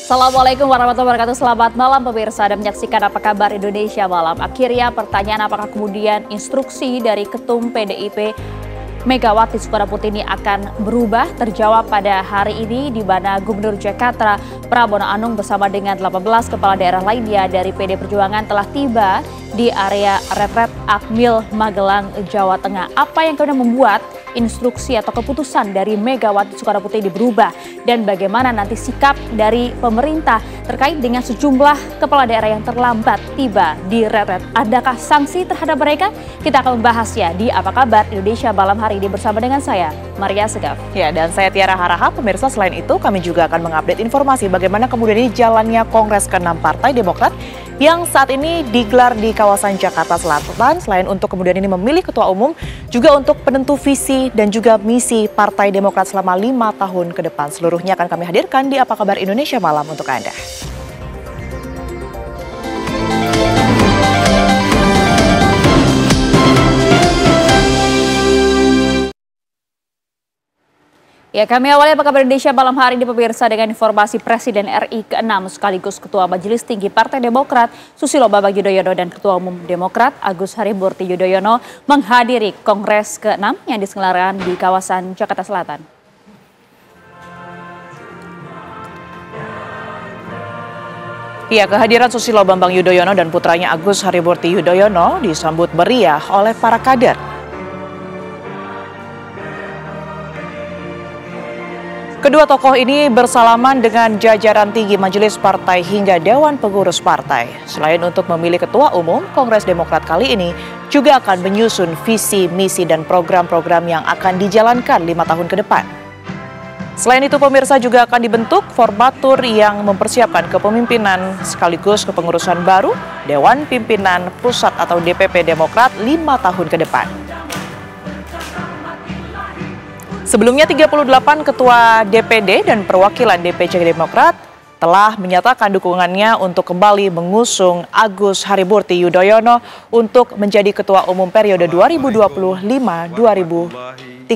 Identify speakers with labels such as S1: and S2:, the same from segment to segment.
S1: Assalamualaikum warahmatullahi wabarakatuh. Selamat malam pemirsa, Anda menyaksikan Apa Kabar Indonesia Malam. Akhirnya pertanyaan apakah kemudian instruksi dari Ketum PDIP Megawati Soekarnoputri ini akan berubah terjawab pada hari ini, di mana Gubernur Jakarta Pramono Anung bersama dengan 18 kepala daerah lainnya dari PD Perjuangan telah tiba di area retret Akmil Magelang, Jawa Tengah. Apa yang kemudian membuat instruksi atau keputusan dari Megawati Soekarnoputri ini berubah, dan bagaimana nanti sikap dari pemerintah terkait dengan sejumlah kepala daerah yang terlambat tiba di retret? Adakah sanksi terhadap mereka? Kita akan membahasnya di Apa Kabar Indonesia Malam hari ini bersama dengan saya, Maria Segaf.
S2: Ya, dan saya Tiara Harahap. Pemirsa, selain itu kami juga akan mengupdate informasi bagaimana kemudian ini jalannya Kongres ke-6 Partai Demokrat yang saat ini digelar di kawasan Jakarta Selatan. Selain untuk kemudian ini memilih ketua umum, juga untuk penentu visi dan juga misi Partai Demokrat selama 5 tahun ke depan. Seluruhnya akan kami hadirkan di Apa Kabar Indonesia Malam untuk Anda.
S1: Ya, kami awali Apa Kabar Indonesia Malam hari ini pemirsa dengan informasi Presiden RI ke-6 sekaligus Ketua Majelis Tinggi Partai Demokrat Susilo Bambang Yudhoyono dan Ketua Umum Demokrat Agus Harimurti Yudhoyono menghadiri Kongres ke-6 yang diselenggarakan di kawasan Jakarta Selatan.
S2: Ya, kehadiran Susilo Bambang Yudhoyono dan putranya Agus Harimurti Yudhoyono disambut meriah oleh para kader. Kedua tokoh ini bersalaman dengan jajaran tinggi majelis partai hingga dewan pengurus partai. Selain untuk memilih ketua umum, Kongres Demokrat kali ini juga akan menyusun visi, misi, dan program-program yang akan dijalankan 5 tahun ke depan. Selain itu, pemirsa, juga akan dibentuk formatur yang mempersiapkan kepemimpinan sekaligus kepengurusan baru Dewan Pimpinan Pusat atau DPP Demokrat 5 tahun ke depan. Sebelumnya 38 ketua DPD dan perwakilan DPC Demokrat telah menyatakan dukungannya untuk kembali mengusung Agus Harimurti Yudhoyono untuk menjadi ketua umum periode 2025-2030.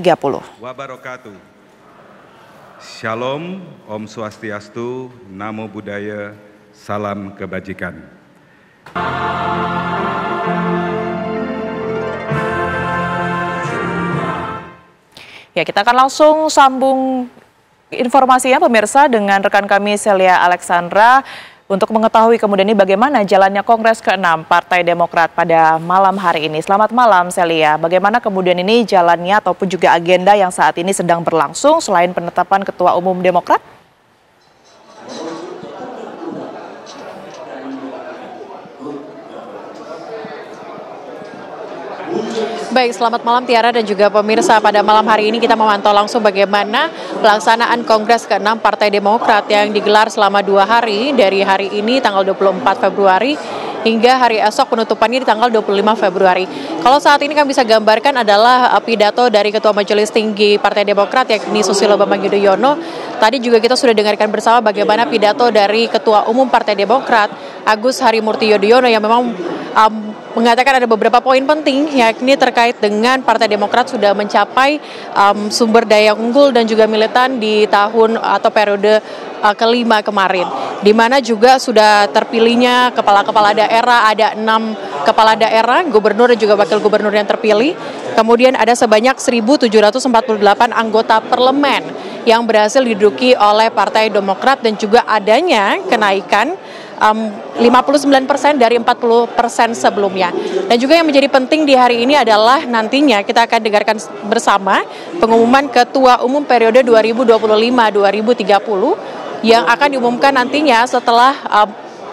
S3: Shalom, Om Swastiastu, Namo Buddhaya, Salam Kebajikan.
S2: Ya, kita akan langsung sambung informasinya pemirsa dengan rekan kami Celia Alexandra untuk mengetahui kemudian ini bagaimana jalannya Kongres ke-6 Partai Demokrat pada malam hari ini. Selamat malam Celia, bagaimana kemudian ini jalannya ataupun juga agenda yang saat ini sedang berlangsung selain penetapan Ketua Umum Demokrat?
S4: Baik, selamat malam Tiara dan juga pemirsa. Pada malam hari ini kita memantau langsung bagaimana pelaksanaan Kongres ke-6 Partai Demokrat yang digelar selama 2 hari, dari hari ini tanggal 24 Februari hingga hari esok penutupannya di tanggal 25 Februari. Kalau saat ini kami bisa gambarkan adalah pidato dari Ketua Majelis Tinggi Partai Demokrat yakni Susilo Bambang Yudhoyono. Tadi juga kita sudah dengarkan bersama bagaimana pidato dari Ketua Umum Partai Demokrat Agus Harimurti Yudhoyono yang memang mengatakan ada beberapa poin penting, yakni terkait dengan Partai Demokrat sudah mencapai sumber daya unggul dan juga militan di tahun atau periode kelima kemarin, di mana juga sudah terpilihnya kepala-kepala daerah, ada 6 kepala daerah, gubernur dan juga wakil gubernur yang terpilih. Kemudian ada sebanyak 1.748 anggota parlemen yang berhasil diduduki oleh Partai Demokrat dan juga adanya kenaikan 59% dari 40% sebelumnya. Dan juga yang menjadi penting di hari ini adalah nantinya kita akan dengarkan bersama pengumuman Ketua Umum periode 2025-2030 yang akan diumumkan nantinya setelah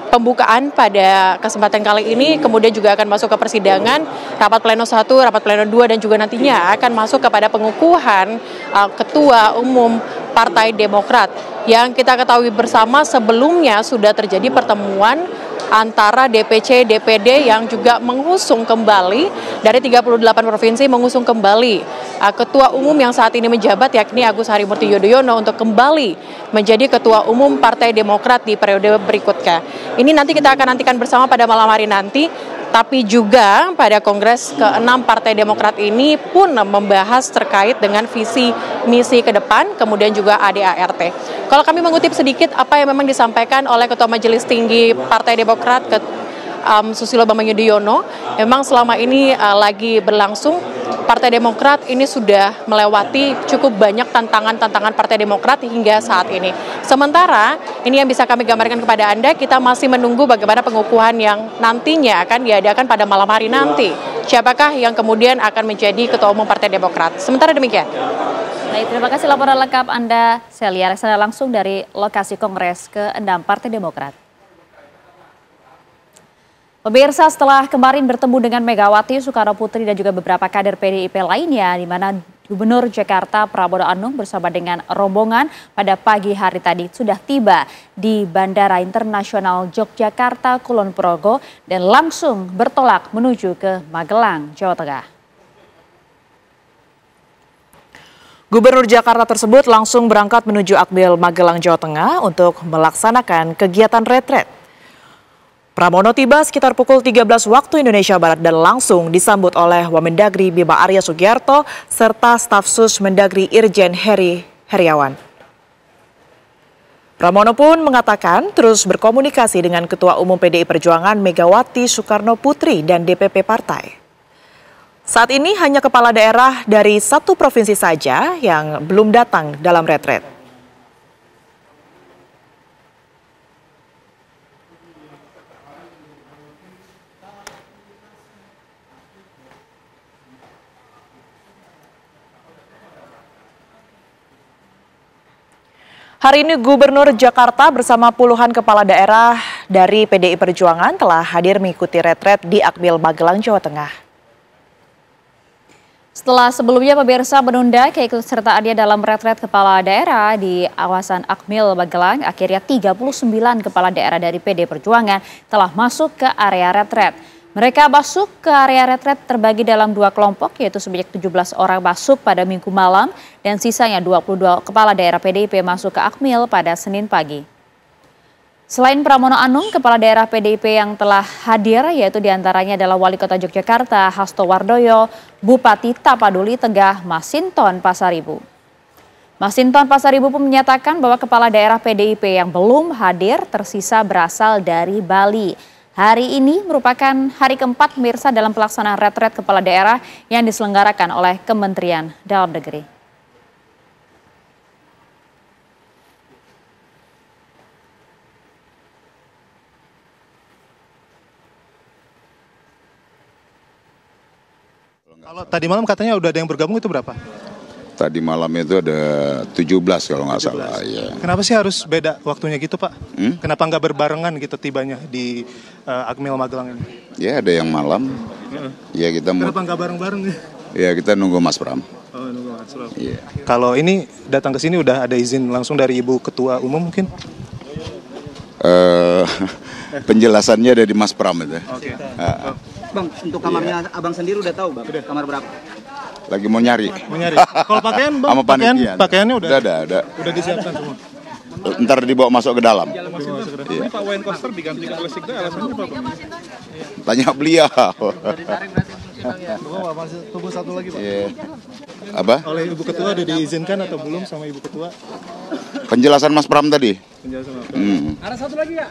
S4: pembukaan pada kesempatan kali ini, kemudian juga akan masuk ke persidangan, rapat pleno 1, rapat pleno 2, dan juga nantinya akan masuk kepada pengukuhan Ketua Umum Partai Demokrat. Yang kita ketahui bersama sebelumnya sudah terjadi pertemuan antara DPC, DPD yang juga mengusung kembali dari 38 provinsi mengusung kembali Ketua Umum yang saat ini menjabat yakni Agus Harimurti Yudhoyono untuk kembali menjadi Ketua Umum Partai Demokrat di periode berikutnya. Ini nanti kita akan nantikan bersama pada malam hari nanti. Tapi juga pada Kongres ke-6 Partai Demokrat ini pun membahas terkait dengan visi misi ke depan, kemudian juga ADART. Kalau kami mengutip sedikit apa yang memang disampaikan oleh Ketua Majelis Tinggi Partai Demokrat, Susilo Bambang Yudhoyono, memang selama ini lagi berlangsung. Partai Demokrat ini sudah melewati cukup banyak tantangan-tantangan Partai Demokrat hingga saat ini. Sementara ini yang bisa kami gambarkan kepada Anda, kita masih menunggu bagaimana pengukuhan yang nantinya akan diadakan pada malam hari nanti. Siapakah yang kemudian akan menjadi Ketua Umum Partai Demokrat? Sementara demikian.
S1: Baik, terima kasih laporan lengkap Anda, Celia Resana, langsung dari lokasi Kongres ke-6 Partai Demokrat. Pemirsa, setelah kemarin bertemu dengan Megawati Soekarno Putri dan juga beberapa kader PDIP lainnya, di mana Gubernur Jakarta Pramono Anung bersama dengan rombongan pada pagi hari tadi sudah tiba di Bandara Internasional Yogyakarta Kulon Progo dan langsung bertolak menuju ke Magelang, Jawa Tengah.
S2: Gubernur Jakarta tersebut langsung berangkat menuju Akmil Magelang, Jawa Tengah untuk melaksanakan kegiatan retret. Pramono tiba sekitar pukul 13 waktu Indonesia Barat dan langsung disambut oleh Wamendagri Bima Arya Sugiarto serta staf sus Mendagri Irjen Heri Heriawan. Pramono pun mengatakan terus berkomunikasi dengan Ketua Umum PDI Perjuangan Megawati Soekarno Putri dan DPP partai. Saat ini hanya kepala daerah dari satu provinsi saja yang belum datang dalam retret. Hari ini Gubernur Jakarta bersama puluhan kepala daerah dari PDI Perjuangan telah hadir mengikuti retret di Akmil Magelang, Jawa Tengah.
S1: Setelah sebelumnya pemirsa menunda keikutsertaannya dalam retret kepala daerah di kawasan Akmil Magelang, akhirnya 39 kepala daerah dari PDI Perjuangan telah masuk ke area retret. Mereka masuk ke area retret terbagi dalam dua kelompok, yaitu sebanyak 17 orang masuk pada Minggu malam dan sisanya 22 kepala daerah PDIP masuk ke Akmil pada Senin pagi. Selain Pramono Anung, kepala daerah PDIP yang telah hadir yaitu diantaranya adalah Wali Kota Yogyakarta Hasto Wardoyo, Bupati Tapaduli Tengah Masinton Pasaribu. Masinton Pasaribu pun menyatakan bahwa kepala daerah PDIP yang belum hadir tersisa berasal dari Bali. Hari ini merupakan hari keempat pemirsa dalam pelaksanaan retret kepala daerah yang diselenggarakan oleh Kementerian Dalam Negeri.
S5: Kalau tadi malam katanya udah ada yang bergabung, itu berapa?
S6: Tadi malam itu ada 17 kalau nggak salah. Ya.
S5: Kenapa sih harus beda waktunya gitu, Pak? Kenapa nggak berbarengan gitu tibanya di Akmil Magelang ini?
S6: Ya ada yang malam. Ya kita
S5: Kenapa nggak bareng-bareng?
S6: Ya kita nunggu Mas Pram.
S5: Oh, nunggu Mas Pram.
S6: Ya.
S5: Kalau ini datang ke sini udah ada izin langsung dari Ibu Ketua Umum mungkin?
S6: Penjelasannya dari Mas Pram itu.
S5: Oke.
S7: Bang, untuk kamarnya Abang sendiri udah tahu, Bang? Kamar berapa?
S6: Lagi mau nyari.
S5: Kalau pakaian, Bang,
S6: Sama panitia.
S5: pakaiannya udah
S6: ada.
S5: Udah disiapkan semua.
S6: Ntar dibawa masuk ke dalam.
S5: Ini Pak Wayan Koster diganti oleh Sekda, alasannya apa, Bang?
S6: Tanya beliau.
S5: Masih tunggu satu lagi, Pak.
S6: Ya. Apa?
S5: Oleh Ibu Ketua udah diizinkan atau belum sama Ibu Ketua?
S6: Penjelasan Mas Pram tadi.
S5: Penjelasan apa?
S7: Ada satu lagi ya?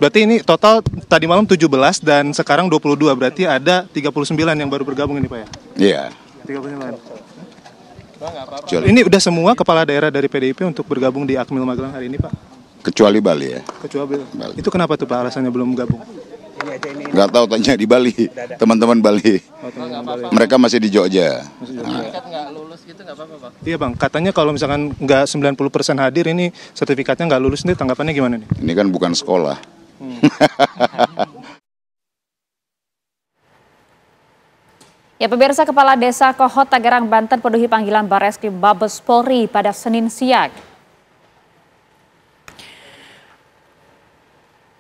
S5: Berarti ini total tadi malam 17 dan sekarang 22, berarti ada 39 yang baru bergabung ini, Pak ya?
S6: Iya.
S5: 39. Ini udah semua kepala daerah dari PDIP untuk bergabung di Akmil Magelang hari ini, Pak?
S6: Kecuali Bali ya.
S5: Kecuali Bali. Itu kenapa tuh, Pak, alasannya belum gabung?
S6: Nggak tahu, tanya di Bali. Teman-teman Bali. Mereka masih di Jogja.
S5: Iya, Bang, katanya kalau misalkan nggak 90% hadir ini sertifikatnya nggak lulus, nih tanggapannya gimana nih?
S6: Ini kan bukan sekolah.
S1: Ya, pemirsa, Kepala Desa Kohot Tangerang, Banten penuhi panggilan Barreskrim Mabes Polri pada Senin siang.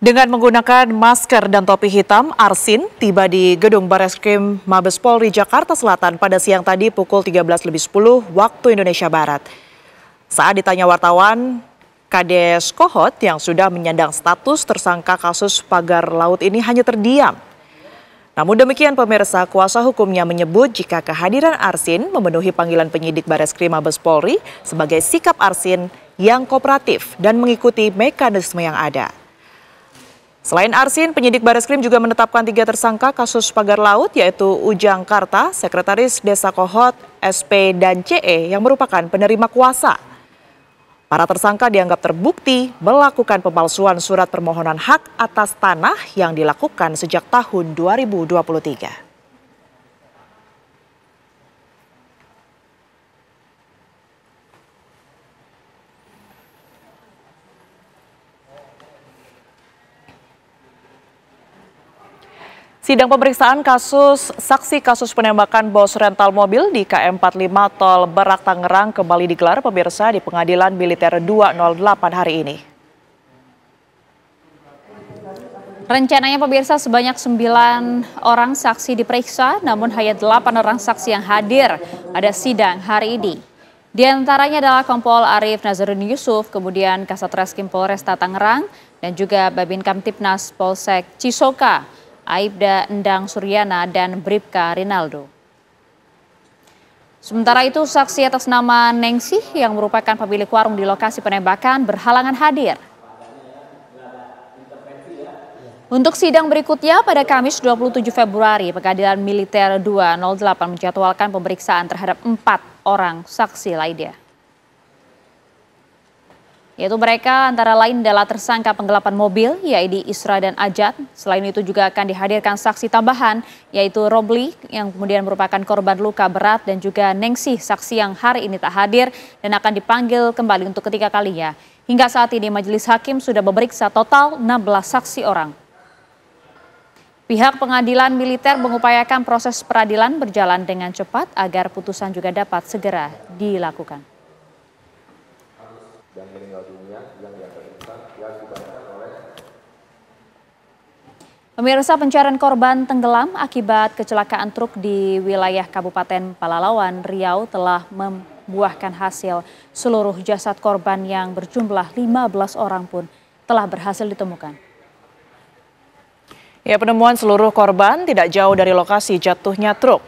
S2: Dengan menggunakan masker dan topi hitam, Arsin tiba di gedung Barreskrim Mabes Polri Jakarta Selatan pada siang tadi pukul 13.10 waktu Indonesia Barat. Saat ditanya wartawan Kades Kohot yang sudah menyandang status tersangka kasus pagar laut ini hanya terdiam. Namun demikian pemirsa, kuasa hukumnya menyebut jika kehadiran Arsin memenuhi panggilan penyidik Bareskrim Mabes Polri sebagai sikap Arsin yang kooperatif dan mengikuti mekanisme yang ada. Selain Arsin, penyidik Bareskrim juga menetapkan 3 tersangka kasus pagar laut yaitu Ujang Karta, Sekretaris Desa Kohot, SP, dan CE yang merupakan penerima kuasa. Para tersangka dianggap terbukti melakukan pemalsuan surat permohonan hak atas tanah yang dilakukan sejak tahun 2023. Sidang pemeriksaan saksi kasus penembakan bos rental mobil di KM45 Tol Berak Tangerang kembali digelar pemirsa di Pengadilan Militer 208 hari ini.
S1: Rencananya pemirsa sebanyak 9 orang saksi diperiksa, namun hanya 8 orang saksi yang hadir pada sidang hari ini. Di antaranya adalah Kompol Arief Nazarudin Yusuf, kemudian Kasat Reskrim Polresta Tangerang, dan juga Babin Kamtipnas Polsek Cisoka, Aibda Endang Suryana, dan Bribka Rinaldo. Sementara itu, saksi atas nama Nengsih yang merupakan pemilik warung di lokasi penembakan berhalangan hadir. Untuk sidang berikutnya pada Kamis 27 Februari, Pengadilan Militer 208 menjadwalkan pemeriksaan terhadap 4 orang saksi lainnya. Yaitu mereka antara lain adalah tersangka penggelapan mobil, yaitu Isra dan Ajat. Selain itu juga akan dihadirkan saksi tambahan, yaitu Robli yang kemudian merupakan korban luka berat, dan juga Nengsih, saksi yang hari ini tak hadir dan akan dipanggil kembali untuk ketiga kalinya. Hingga saat ini majelis hakim sudah memeriksa total 16 saksi orang. Pihak pengadilan militer mengupayakan proses peradilan berjalan dengan cepat agar putusan juga dapat segera dilakukan. Pemirsa, pencarian korban tenggelam akibat kecelakaan truk di wilayah Kabupaten Palalawan, Riau telah membuahkan hasil. Seluruh jasad korban yang berjumlah 15 orang pun telah berhasil ditemukan.
S2: Ya, penemuan seluruh korban tidak jauh dari lokasi jatuhnya truk.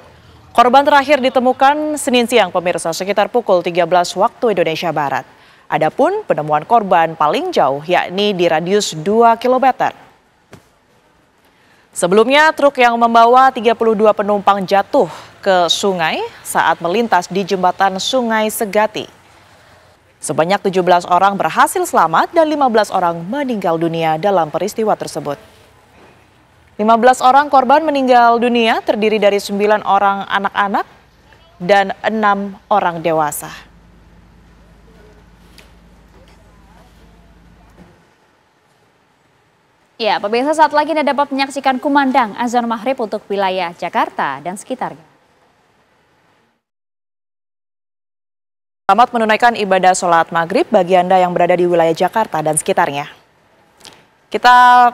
S2: Korban terakhir ditemukan Senin siang pemirsa sekitar pukul 13 waktu Indonesia Barat. Adapun penemuan korban paling jauh yakni di radius 2 km. Sebelumnya, truk yang membawa 32 penumpang jatuh ke sungai saat melintas di jembatan Sungai Segati. Sebanyak 17 orang berhasil selamat dan 15 orang meninggal dunia dalam peristiwa tersebut. 15 orang korban meninggal dunia terdiri dari 9 orang anak-anak dan 6 orang dewasa.
S1: Ya, pemirsa, saat lagi Anda dapat menyaksikan kumandang azan maghrib untuk wilayah Jakarta dan sekitarnya.
S2: Selamat menunaikan ibadah sholat maghrib bagi Anda yang berada di wilayah Jakarta dan sekitarnya. Kita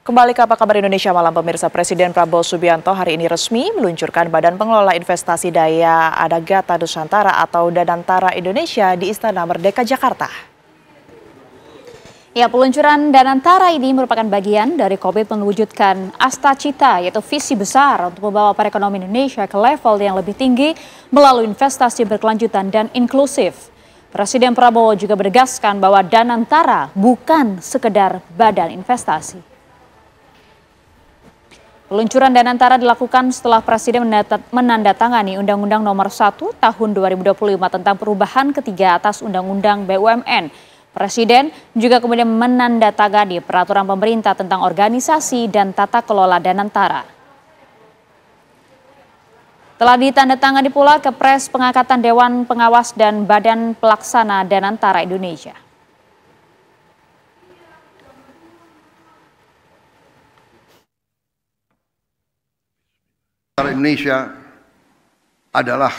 S2: kembali ke Apa Kabar Indonesia Malam pemirsa. Presiden Prabowo Subianto hari ini resmi meluncurkan Badan Pengelola Investasi Daya Adagata Nusantara atau Danantara Indonesia di Istana Merdeka Jakarta. Ya, peluncuran Danantara ini merupakan bagian dari komitmen mewujudkan Astacita, yaitu visi besar untuk membawa perekonomian Indonesia ke level yang lebih tinggi melalui investasi berkelanjutan dan inklusif. Presiden Prabowo juga menegaskan bahwa Danantara bukan sekedar badan investasi. Peluncuran Danantara dilakukan setelah Presiden menandatangani Undang-Undang Nomor 1 Tahun 2025 tentang perubahan ketiga atas Undang-Undang BUMN. Presiden juga kemudian menandatangani peraturan pemerintah tentang organisasi dan tata kelola Danantara. Telah ditandatangani pula Kepres pengangkatan Dewan Pengawas dan Badan Pelaksana Danantara Indonesia.
S8: Indonesia adalah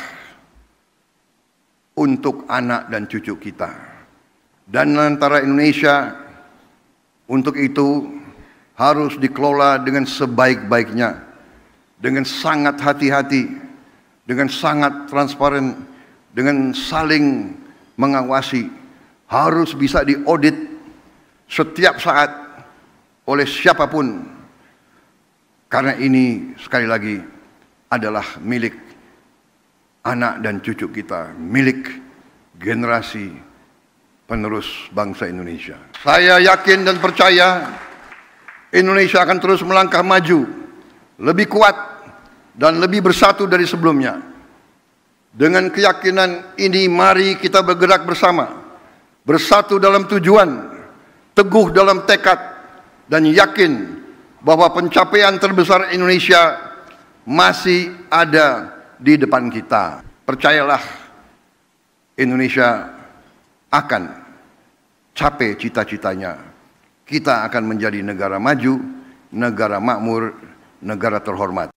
S8: untuk anak dan cucu kita. Dan antara Indonesia untuk itu harus dikelola dengan sebaik-baiknya, dengan sangat hati-hati, dengan sangat transparan, dengan saling mengawasi, harus bisa diaudit setiap saat oleh siapapun, karena ini sekali lagi adalah milik anak dan cucu kita, milik generasi penerus bangsa Indonesia. Saya yakin dan percaya Indonesia akan terus melangkah maju, lebih kuat dan lebih bersatu dari sebelumnya. Dengan keyakinan ini, mari kita bergerak bersama, bersatu dalam tujuan, teguh dalam tekad, dan yakin bahwa pencapaian terbesar Indonesia masih ada di depan kita. Percayalah, Indonesia akan capai cita-citanya. Kita akan menjadi negara maju, negara makmur, negara terhormat.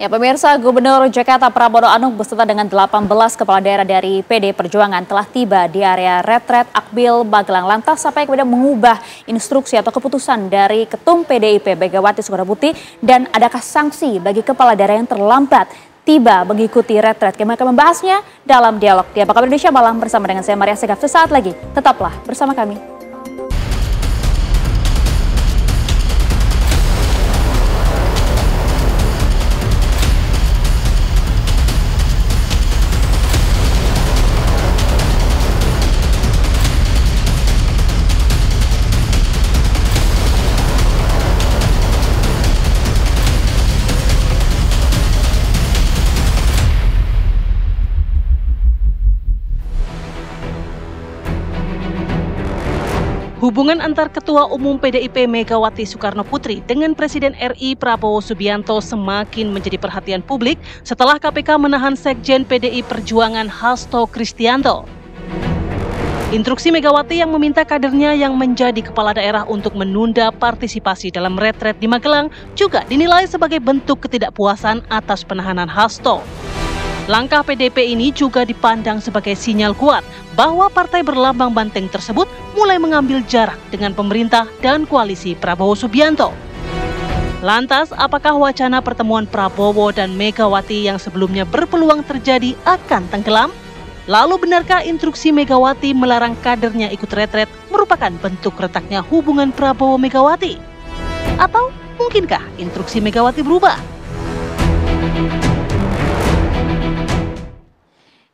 S1: Ya, pemirsa, Gubernur Jakarta Pramono Anung beserta dengan 18 kepala daerah dari PD Perjuangan telah tiba di area retret Akmil Magelang. Lantas sampai kemudian mengubah instruksi atau keputusan dari Ketum PDIP Megawati Soekarnoputri, dan adakah sanksi bagi kepala daerah yang terlambat tiba mengikuti retret? Kami akan membahasnya dalam dialog di Apa Kabar Indonesia Malam bersama dengan saya Maria Segaf. Sesaat lagi, tetaplah bersama kami.
S9: Hubungan antar Ketua Umum PDIP Megawati Soekarnoputri dengan Presiden RI Prabowo Subianto semakin menjadi perhatian publik setelah KPK menahan Sekjen PDI Perjuangan Hasto Kristianto. Instruksi Megawati yang meminta kadernya yang menjadi kepala daerah untuk menunda partisipasi dalam retret di Magelang juga dinilai sebagai bentuk ketidakpuasan atas penahanan Hasto. Langkah PDIP ini juga dipandang sebagai sinyal kuat bahwa partai berlambang banteng tersebut mulai mengambil jarak dengan pemerintah dan koalisi Prabowo Subianto. Lantas, apakah wacana pertemuan Prabowo dan Megawati yang sebelumnya berpeluang terjadi akan tenggelam? Lalu benarkah instruksi Megawati melarang kadernya ikut retret merupakan bentuk retaknya hubungan Prabowo-Megawati? Atau mungkinkah instruksi Megawati berubah?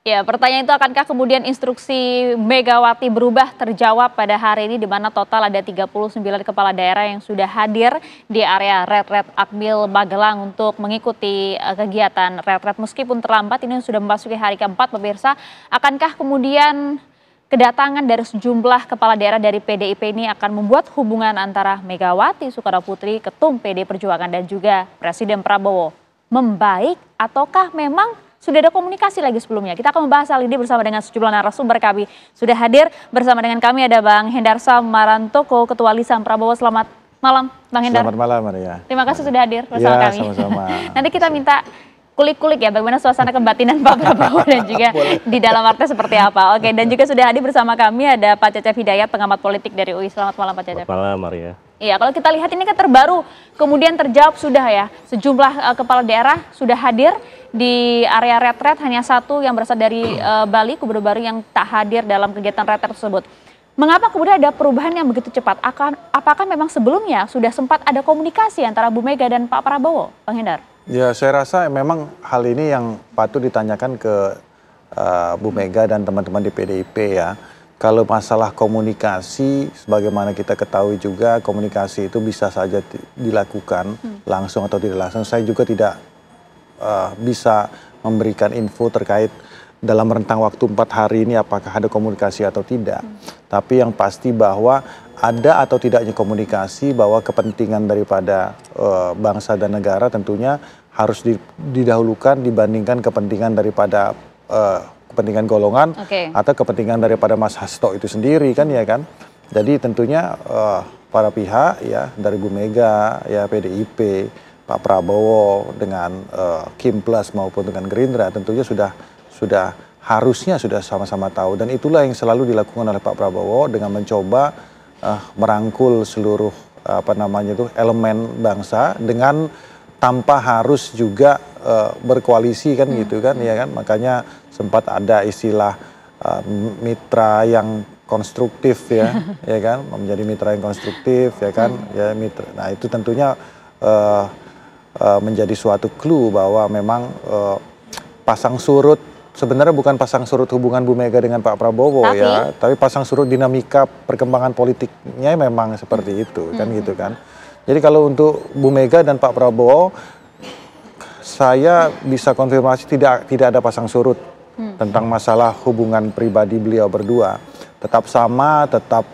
S1: Ya, pertanyaan itu akankah kemudian instruksi Megawati berubah terjawab pada hari ini, di mana total ada 39 kepala daerah yang sudah hadir di area retret Akmil Magelang untuk mengikuti kegiatan retret. Meskipun terlambat, ini sudah memasuki hari keempat, pemirsa. Akankah kemudian kedatangan dari sejumlah kepala daerah dari PDIP ini akan membuat hubungan antara Megawati Soekarnoputri, Ketum PD Perjuangan, dan juga Presiden Prabowo membaik, ataukah memang sudah ada komunikasi lagi sebelumnya? Kita akan membahas hal ini bersama dengan sejumlah narasumber kami. Sudah hadir bersama dengan kami ada Bang Hendarsa Marantoko, Ketua Lisan Prabowo. Selamat malam, Bang Hendar.
S10: Selamat malam, Maria.
S1: Terima kasih sudah hadir bersama kami.
S10: Sama-sama.
S1: Nanti kita minta kulik-kulik ya, bagaimana suasana kebatinan Pak Prabowo dan juga di dalam partai seperti apa. Oke, dan juga sudah hadir bersama kami ada Pak Cecep Hidayat, pengamat politik dari UI. Selamat malam, Pak Cecep.
S10: Selamat malam, Maria.
S1: Iya, kalau kita lihat ini kan terbaru, kemudian terjawab sudah ya. Sejumlah kepala daerah sudah hadir di area retret, hanya satu yang berasal dari Bali, Gubernur baru yang tak hadir dalam kegiatan retret tersebut. Mengapa kemudian ada perubahan yang begitu cepat? Apakah memang sebelumnya sudah sempat ada komunikasi antara Bu Mega dan Pak Prabowo, Bang Hendar?
S10: Ya, saya rasa memang hal ini yang patut ditanyakan ke Bu Mega dan teman-teman di PDIP ya. Kalau masalah komunikasi, sebagaimana kita ketahui juga, komunikasi itu bisa saja dilakukan langsung atau tidak langsung. Saya juga tidak bisa memberikan info terkait dalam rentang waktu 4 hari ini apakah ada komunikasi atau tidak. Tapi yang pasti bahwa ada atau tidaknya komunikasi, bahwa kepentingan daripada bangsa dan negara tentunya harus didahulukan dibandingkan kepentingan daripada kepentingan golongan atau kepentingan daripada Mas Hasto itu sendiri kan ya kan. Jadi tentunya para pihak ya, dari Bu Mega ya, PDIP, Pak Prabowo dengan Kim Plus maupun dengan Gerindra tentunya sudah harusnya sudah sama-sama tahu, dan itulah yang selalu dilakukan oleh Pak Prabowo dengan mencoba merangkul seluruh elemen bangsa dengan tanpa harus juga berkoalisi kan gitu kan ya kan. Makanya sempat ada istilah mitra yang konstruktif ya, ya kan, menjadi mitra yang konstruktif ya kan, ya mitra. Nah itu tentunya menjadi suatu clue bahwa memang pasang surut sebenarnya bukan pasang surut hubungan Bu Mega dengan Pak Prabowo ya, tapi pasang surut dinamika perkembangan politiknya memang seperti itu kan gitu kan. Jadi kalau untuk Bu Mega dan Pak Prabowo, saya bisa konfirmasi tidak ada pasang surut tentang masalah hubungan pribadi beliau berdua. Tetap sama, tetap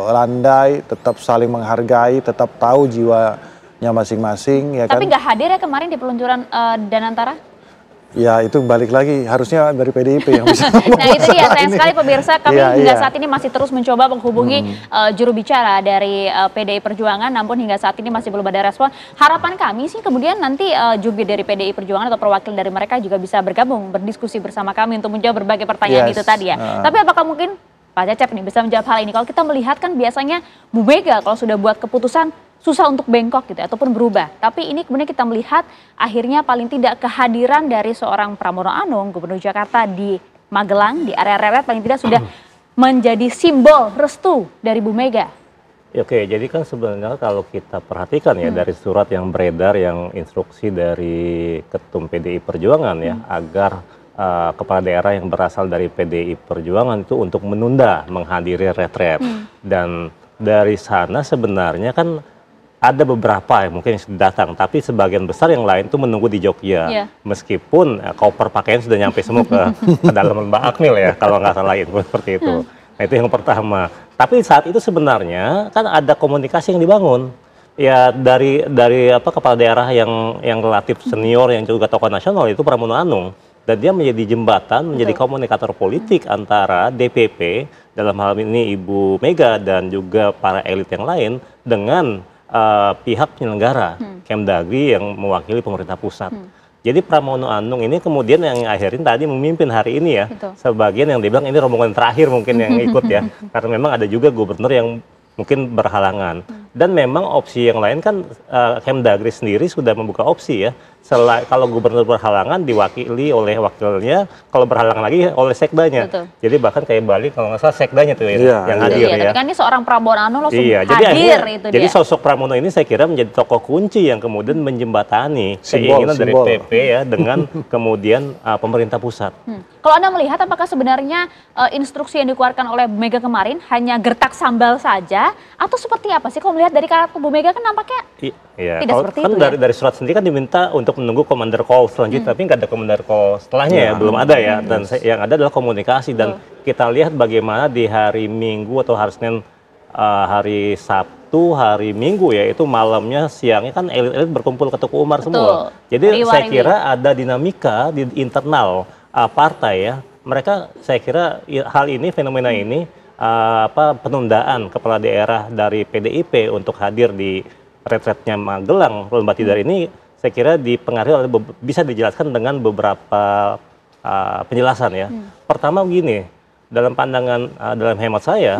S10: landai, tetap saling menghargai, tetap tahu jiwanya masing-masing. Ya
S1: tapi
S10: kan?
S1: nggak hadir ya kemarin di peluncuran Danantara?
S10: Ya itu balik lagi, harusnya dari PDIP yang bisa
S1: Nah itu dia, sayang sekali pemirsa, kami hingga saat ini masih terus mencoba menghubungi juru bicara dari PDI Perjuangan, namun hingga saat ini masih belum ada respon. Harapan kami sih kemudian nanti jubir dari PDI Perjuangan atau perwakilan dari mereka juga bisa bergabung, berdiskusi bersama kami untuk menjawab berbagai pertanyaan itu tadi ya. Tapi apakah mungkin Pak Cecep nih bisa menjawab hal ini? Kalau kita melihat kan biasanya Bu Mega kalau sudah buat keputusan susah untuk bengkok gitu ataupun berubah. Tapi ini kemudian kita melihat akhirnya paling tidak kehadiran dari seorang Pramono Anung, Gubernur Jakarta di Magelang, di area Reret paling tidak sudah menjadi simbol restu dari Bu Mega.
S11: Oke, jadi kan sebenarnya kalau kita perhatikan ya dari surat yang beredar yang instruksi dari Ketum PDI Perjuangan ya agar kepala daerah yang berasal dari PDI Perjuangan itu untuk menunda menghadiri retret. Dan dari sana sebenarnya kan ada beberapa yang mungkin sudah datang, tapi sebagian besar yang lain itu menunggu di Jogja. Meskipun koper pakaian sudah nyampe semua ke dalam Mbak Akmil ya, kalau nggak salah itu seperti itu. Nah itu yang pertama. Tapi saat itu sebenarnya kan ada komunikasi yang dibangun. Ya dari kepala daerah yang relatif senior yang juga tokoh nasional itu Pramono Anung. Dan dia menjadi jembatan, menjadi komunikator politik antara DPP, dalam hal ini Ibu Mega dan juga para elit yang lain dengan pihak penyelenggara Kemdagri yang mewakili pemerintah pusat. Jadi Pramono Anung ini kemudian yang akhirin tadi memimpin hari ini ya. Sebagian yang dibilang ini rombongan terakhir mungkin yang ikut ya. Karena memang ada juga gubernur yang mungkin berhalangan. Dan memang opsi yang lain kan Kemdagri sendiri sudah membuka opsi ya. Kalau gubernur berhalangan diwakili oleh wakilnya, kalau berhalangan lagi oleh sekdanya. Jadi bahkan kayak Bali kalau nggak salah sekdanya tuh yang hadir ya.
S1: Tapi kan ini seorang Pramono Anung langsung
S11: hadir
S1: itu
S11: jadi sosok Pramono ini saya kira menjadi tokoh kunci yang kemudian menjembatani keinginan dari PP ya dengan kemudian pemerintah pusat.
S1: Kalau Anda melihat apakah sebenarnya instruksi yang dikeluarkan oleh Bu Mega kemarin hanya gertak sambal saja atau seperti apa sih? Kalau melihat dari karakter Bu Mega kan nampaknya tidak seperti
S11: itu ya. Dari surat sendiri kan diminta untuk menunggu commander call selanjutnya, tapi nggak ada commander call setelahnya ya, belum ada ya. Dan yang ada adalah komunikasi dan kita lihat bagaimana di hari Minggu atau hari Senin, hari Sabtu, hari Minggu ya, itu malamnya, siangnya kan elit-elit berkumpul ke Tuku Umar semua. Jadi saya kira ada dinamika di internal partai ya. Mereka saya kira hal ini, fenomena ini, penundaan kepala daerah dari PDIP untuk hadir di retretnya Magelang, Lembah Tidar ini saya kira dipengaruhi oleh, bisa dijelaskan dengan beberapa penjelasan ya. Pertama begini, dalam pandangan, dalam hemat saya,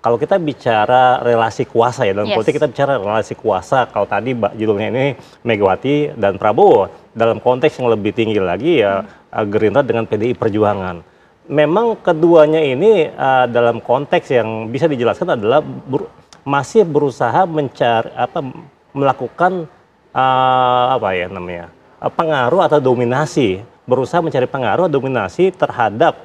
S11: kalau kita bicara relasi kuasa ya, dalam politik kita bicara relasi kuasa, kalau tadi judulnya ini Megawati dan Prabowo, dalam konteks yang lebih tinggi lagi ya Gerindra dengan PDI Perjuangan. Memang keduanya ini dalam konteks yang bisa dijelaskan adalah masih berusaha mencari melakukan pengaruh atau dominasi, berusaha mencari pengaruh dominasi terhadap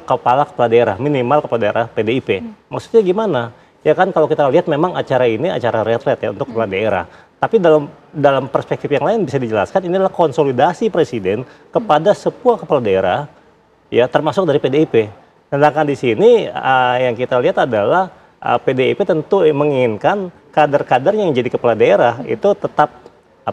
S11: kepala daerah, minimal kepala daerah PDIP. Maksudnya gimana? Ya kan kalau kita lihat memang acara ini acara retret ya untuk kepala daerah. Tapi dalam perspektif yang lain bisa dijelaskan ini adalah konsolidasi presiden kepada sebuah kepala daerah ya, termasuk dari PDIP. Sedangkan di sini yang kita lihat adalah PDIP tentu menginginkan kader-kader yang jadi kepala daerah itu tetap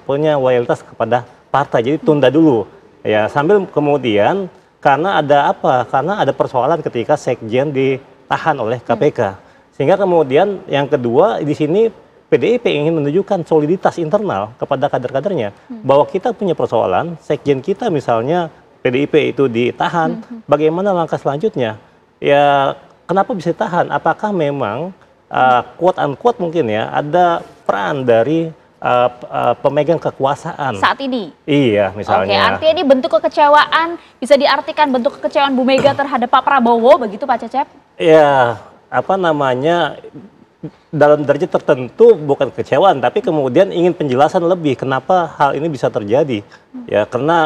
S11: punya loyalitas kepada partai, jadi tunda dulu ya, sambil kemudian karena ada persoalan ketika sekjen ditahan oleh KPK, sehingga kemudian yang kedua di sini PDIP ingin menunjukkan soliditas internal kepada kader-kadernya bahwa kita punya persoalan, sekjen kita misalnya PDIP itu ditahan, bagaimana langkah selanjutnya ya. Kenapa bisa ditahan? Apakah memang quote unquote mungkin ya ada peran dari pemegang kekuasaan
S1: saat ini.
S11: Iya, misalnya.
S1: Oke, artinya ini bentuk kekecewaan, bisa diartikan bentuk kekecewaan Bu Mega terhadap Pak Prabowo, begitu Pak Cecep?
S11: Ya, apa namanya, dalam derajat tertentu bukan kekecewaan, tapi kemudian ingin penjelasan lebih kenapa hal ini bisa terjadi. Ya, karena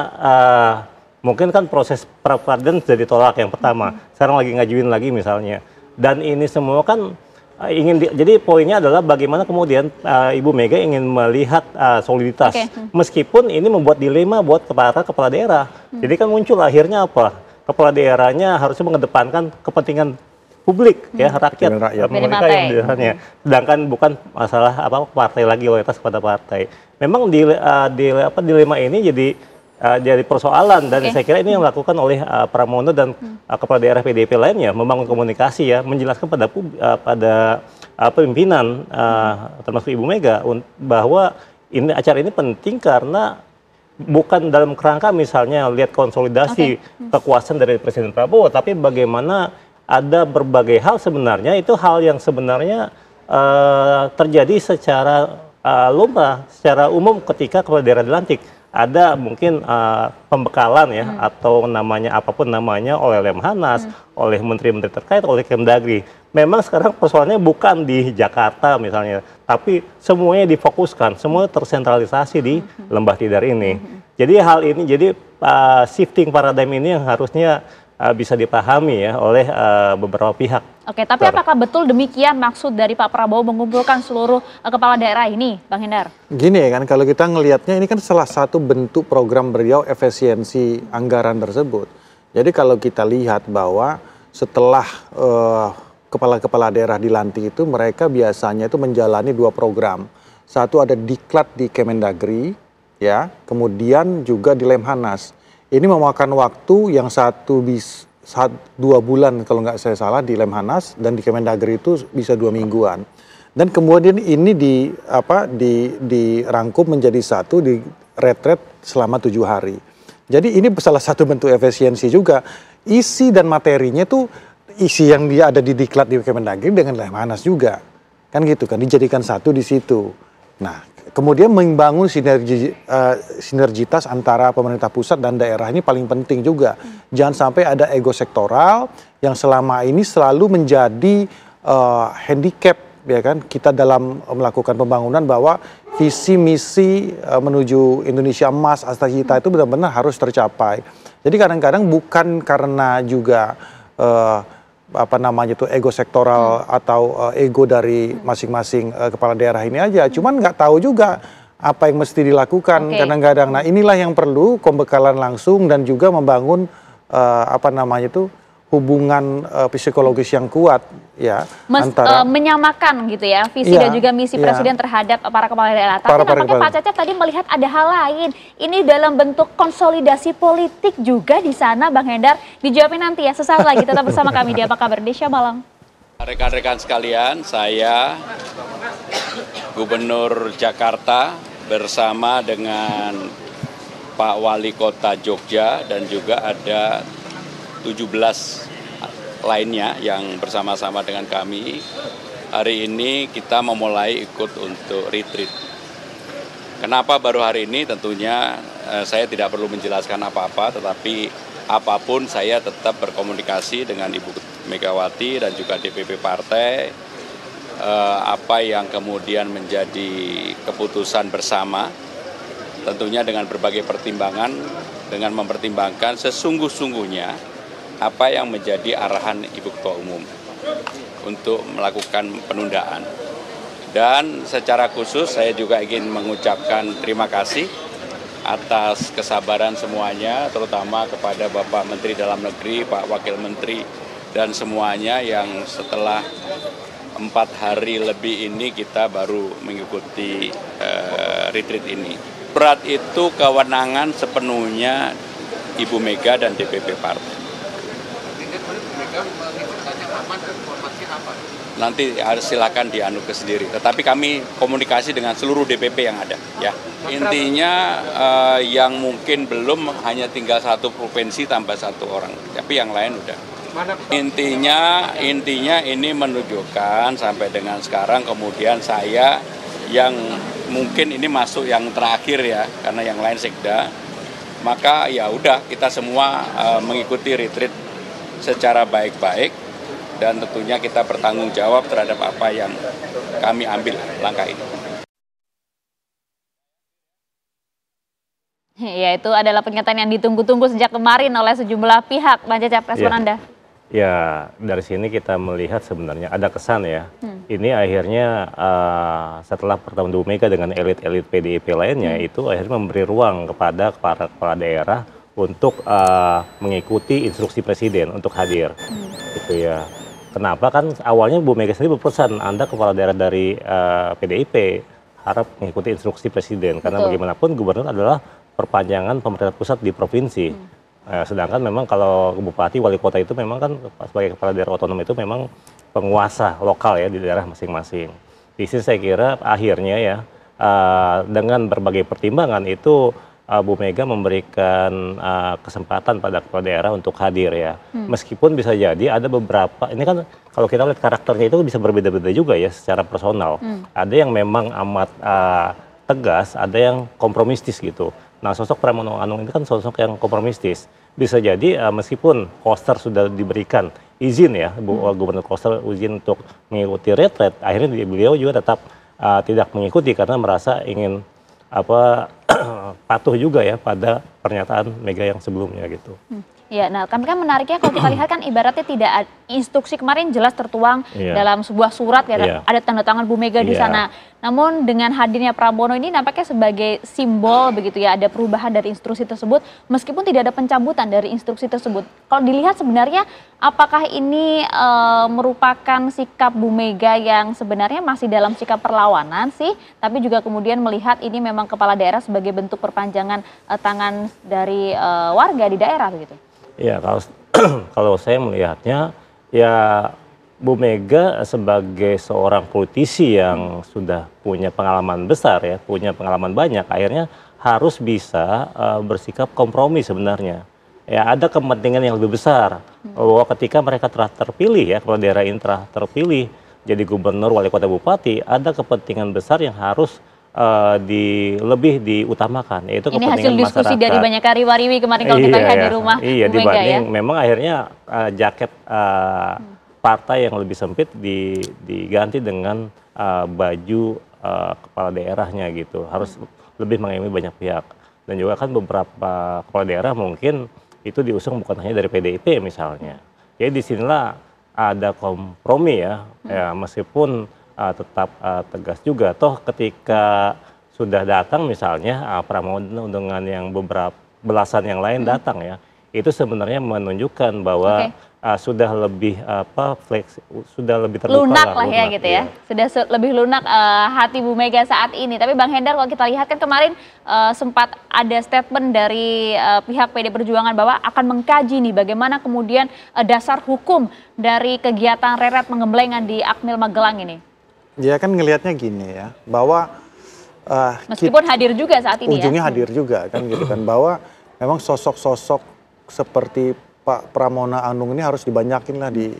S11: mungkin kan proses pra-peradilan sudah ditolak yang pertama, sekarang lagi ngajuin lagi misalnya. Dan ini semua kan jadi poinnya adalah bagaimana kemudian Ibu Mega ingin melihat soliditas, meskipun ini membuat dilema buat para kepala daerah. Jadi kan muncul akhirnya apa? Kepala daerahnya harusnya mengedepankan kepentingan publik, ya rakyat, mereka yang daerahnya. Sedangkan bukan masalah partai lagi, loyalitas kepada partai. Memang dilema ini jadi persoalan, dan saya kira ini yang dilakukan oleh Pramono dan kepala daerah PDIP lainnya, membangun komunikasi, ya, menjelaskan pada pimpinan termasuk Ibu Mega bahwa acara ini penting karena bukan dalam kerangka misalnya lihat konsolidasi kekuasaan dari Presiden Prabowo, tapi bagaimana ada berbagai hal sebenarnya, itu hal yang sebenarnya terjadi secara lumrah, secara umum ketika kepala daerah dilantik. Ada mungkin pembekalan, ya, atau namanya apapun namanya, oleh Lemhanas, oleh menteri-menteri terkait, oleh Kemdagri. Memang sekarang persoalannya bukan di Jakarta misalnya, tapi semuanya difokuskan, semua tersentralisasi di Lembah Tidar ini. Jadi hal ini, shifting paradigm ini yang harusnya bisa dipahami, ya, oleh beberapa pihak.
S1: Oke, tapi apakah betul demikian maksud dari Pak Prabowo mengumpulkan seluruh kepala daerah ini, Bang Hendar?
S10: Gini ya kan, kalau kita ngelihatnya ini kan salah satu bentuk program beliau efisiensi anggaran tersebut. Jadi kalau kita lihat bahwa setelah kepala-kepala daerah dilantik itu, mereka biasanya itu menjalani 2 program. Satu ada diklat di Kemendagri, ya, kemudian juga di Lemhanas. Ini memakan waktu yang 2 bulan kalau nggak saya salah di Lemhanas, dan di Kemendagri itu bisa 2 mingguan. Dan kemudian ini dirangkum menjadi satu, di retret selama 7 hari. Jadi ini salah satu bentuk efisiensi juga. Isi dan materinya itu isi yang dia ada di diklat di Kemendagri dengan Lemhanas juga, kan gitu kan, dijadikan satu di situ. Nah, kemudian membangun sinergitas antara pemerintah pusat dan daerah ini paling penting juga. Jangan sampai ada ego sektoral yang selama ini selalu menjadi handicap, ya kan, kita dalam melakukan pembangunan, bahwa visi misi menuju Indonesia emas, cita-cita itu benar-benar harus tercapai. Jadi kadang-kadang bukan karena juga ego sektoral atau ego dari masing-masing kepala daerah ini aja, cuman nggak tahu juga apa yang mesti dilakukan kadang-kadang. Nah, inilah yang perlu pembekalan langsung dan juga membangun hubungan psikologis yang kuat, ya, antara
S1: menyamakan gitu ya visi dan juga misi Presiden terhadap para kepala daerah. Tapi nampaknya Pak Cecep tadi melihat ada hal lain. Ini dalam bentuk konsolidasi politik juga di sana, Bang Hendar. Dijawabin nanti, ya, sesaat lagi. Tetap bersama kami di Apa Kabar Indonesia Malam.
S12: Rekan-rekan sekalian, saya Gubernur Jakarta bersama dengan Pak Wali Kota Jogja, dan juga ada 17 lainnya yang bersama-sama dengan kami. Hari ini kita memulai ikut untuk retreat. Kenapa baru hari ini? Tentunya saya tidak perlu menjelaskan apa-apa, tetapi apapun saya tetap berkomunikasi dengan Ibu Megawati dan juga DPP partai. Apa yang kemudian menjadi keputusan bersama, tentunya dengan berbagai pertimbangan, dengan mempertimbangkan sesungguh-sungguhnya apa yang menjadi arahan Ibu Ketua Umum untuk melakukan penundaan. Dan secara khusus saya juga ingin mengucapkan terima kasih atas kesabaran semuanya, terutama kepada Bapak Menteri Dalam Negeri, Pak Wakil Menteri, dan semuanya yang setelah 4 hari lebih ini kita baru mengikuti retreat ini. Berat itu kewenangan sepenuhnya Ibu Mega dan DPP partai. Nanti silakan dianu ke sendiri. Tetapi kami komunikasi dengan seluruh DPP yang ada. Ya, intinya yang mungkin belum hanya tinggal 1 provinsi tambah 1 orang, tapi yang lain udah. Intinya ini menunjukkan sampai dengan sekarang kemudian saya yang mungkin ini masuk yang terakhir ya, karena yang lain sekda, maka ya udah kita semua mengikuti retreat secara baik-baik dan tentunya kita bertanggung jawab terhadap apa yang kami ambil langkah ini.
S1: Ya, itu adalah pernyataan yang ditunggu-tunggu sejak kemarin oleh sejumlah pihak. Bang Cecep, respon Anda?
S11: Ya, dari sini kita melihat sebenarnya ada kesan ya. Ini akhirnya setelah pertemuan Bu Mega dengan elit-elit PDIP lainnya, itu akhirnya memberi ruang kepada kepala daerah untuk mengikuti instruksi presiden untuk hadir. Gitu ya. Kenapa? Kan awalnya Bu Mega sendiri berpesan, Anda kepala daerah dari PDIP harap mengikuti instruksi presiden. Karena bagaimanapun gubernur adalah perpanjangan pemerintah pusat di provinsi. Sedangkan memang kalau bupati, wali kota itu memang kan sebagai kepala daerah otonom itu memang penguasa lokal ya di daerah masing-masing. Di sini saya kira akhirnya ya dengan berbagai pertimbangan itu Bu Mega memberikan kesempatan pada kepala daerah untuk hadir ya. Meskipun bisa jadi ada beberapa, ini kan kalau kita lihat karakternya itu bisa berbeda-beda juga ya secara personal. Ada yang memang amat tegas, ada yang kompromistis gitu. Nah, sosok Pramono Anung ini kan sosok yang kompromistis. Bisa jadi meskipun Koster sudah diberikan izin ya, Gubernur Koster izin untuk mengikuti retret, akhirnya beliau juga tetap tidak mengikuti karena merasa ingin patuh juga ya pada pernyataan Mega yang sebelumnya gitu.
S1: Ya, nah kan menariknya kalau kita lihat kan ibaratnya tidak instruksi kemarin jelas tertuang dalam sebuah surat ya, ada tanda tangan Bu Mega di sana. Namun dengan hadirnya Pramono ini nampaknya sebagai simbol begitu ya, ada perubahan dari instruksi tersebut meskipun tidak ada pencabutan dari instruksi tersebut. Kalau dilihat sebenarnya apakah ini merupakan sikap Bu Mega yang sebenarnya masih dalam sikap perlawanan sih, tapi juga kemudian melihat ini memang kepala daerah sebagai bentuk perpanjangan tangan dari warga di daerah begitu?
S11: Ya, kalau saya melihatnya ya Bu Mega sebagai seorang politisi yang sudah punya pengalaman besar ya, punya pengalaman banyak, akhirnya harus bisa bersikap kompromi sebenarnya. Ya ada kepentingan yang lebih besar bahwa ketika mereka telah terpilih ya, kepala daerah ini telah terpilih jadi gubernur, wali kota, bupati, ada kepentingan besar yang harus lebih diutamakan, yaitu
S1: ini
S11: kepentingan
S1: hasil diskusi
S11: masyarakat.
S1: dari banyak wariwi kemarin kalau kita lihat di rumah
S11: Iya,
S1: Bu Mega
S11: dibanding
S1: ya.
S11: memang akhirnya jaket partai yang lebih sempit diganti dengan baju kepala daerahnya gitu, harus lebih mengayomi banyak pihak. Dan juga kan beberapa kepala daerah mungkin itu diusung bukan hanya dari PDIP misalnya. Jadi disinilah ada kompromi ya, meskipun tetap tegas juga. Toh ketika sudah datang misalnya Pramono dengan yang beberapa belasan yang lain datang ya, itu sebenarnya menunjukkan bahwa sudah lebih sudah lebih terbuka
S1: lunak lah ya gitu ya. Sudah lebih lunak hati Bu Mega saat ini. Tapi Bang Hendar kalau kita lihat kan kemarin sempat ada statement dari pihak PD Perjuangan bahwa akan mengkaji nih bagaimana kemudian dasar hukum dari kegiatan Reret Penggemblengan di Akmil Magelang ini.
S10: Dia kan ngelihatnya gini ya, bahwa
S1: meskipun hadir juga saat ini
S10: ujungnya hadir juga kan gitu kan, bahwa memang sosok-sosok seperti Pak Pramono Anung ini harus dibanyakin lah di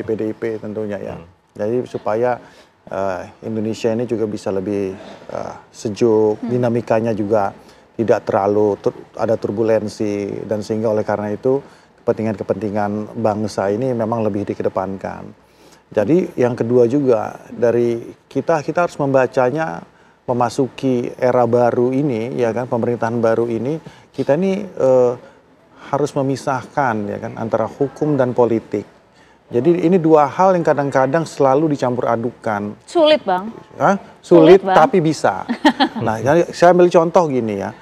S10: PDIP tentunya ya. Jadi supaya Indonesia ini juga bisa lebih sejuk, dinamikanya juga tidak terlalu ada turbulensi, dan sehingga oleh karena itu kepentingan-kepentingan bangsa ini memang lebih dikedepankan. Jadi yang kedua juga dari kita harus membacanya memasuki era baru ini ya kan, pemerintahan baru ini kita ini harus memisahkan ya kan antara hukum dan politik. Jadi ini dua hal yang kadang-kadang selalu dicampur adukan.
S1: Sulit Bang.
S10: Sulit Bang, tapi bisa. Nah, saya ambil contoh gini ya.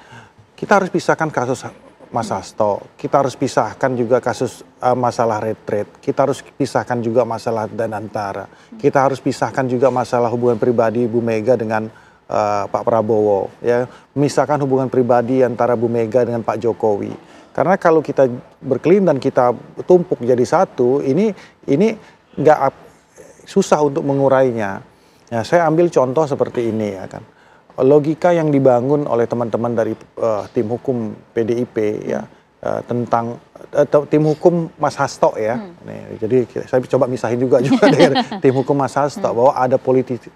S10: Kita harus pisahkan kasus Mas Hasto, kita harus pisahkan juga kasus masalah retret, kita harus pisahkan juga masalah Danantara, kita harus pisahkan juga masalah hubungan pribadi Bu Mega dengan Pak Prabowo, ya, memisahkan hubungan pribadi antara Bu Mega dengan Pak Jokowi. Karena kalau kita berkelin dan kita tumpuk jadi satu, ini nggak susah untuk mengurainya. Ya, saya ambil contoh seperti ini ya kan. Logika yang dibangun oleh teman-teman dari tim hukum PDIP ya tentang tim hukum Mas Hasto ya. Nih, jadi saya coba misahin juga dengan tim hukum Mas Hasto bahwa ada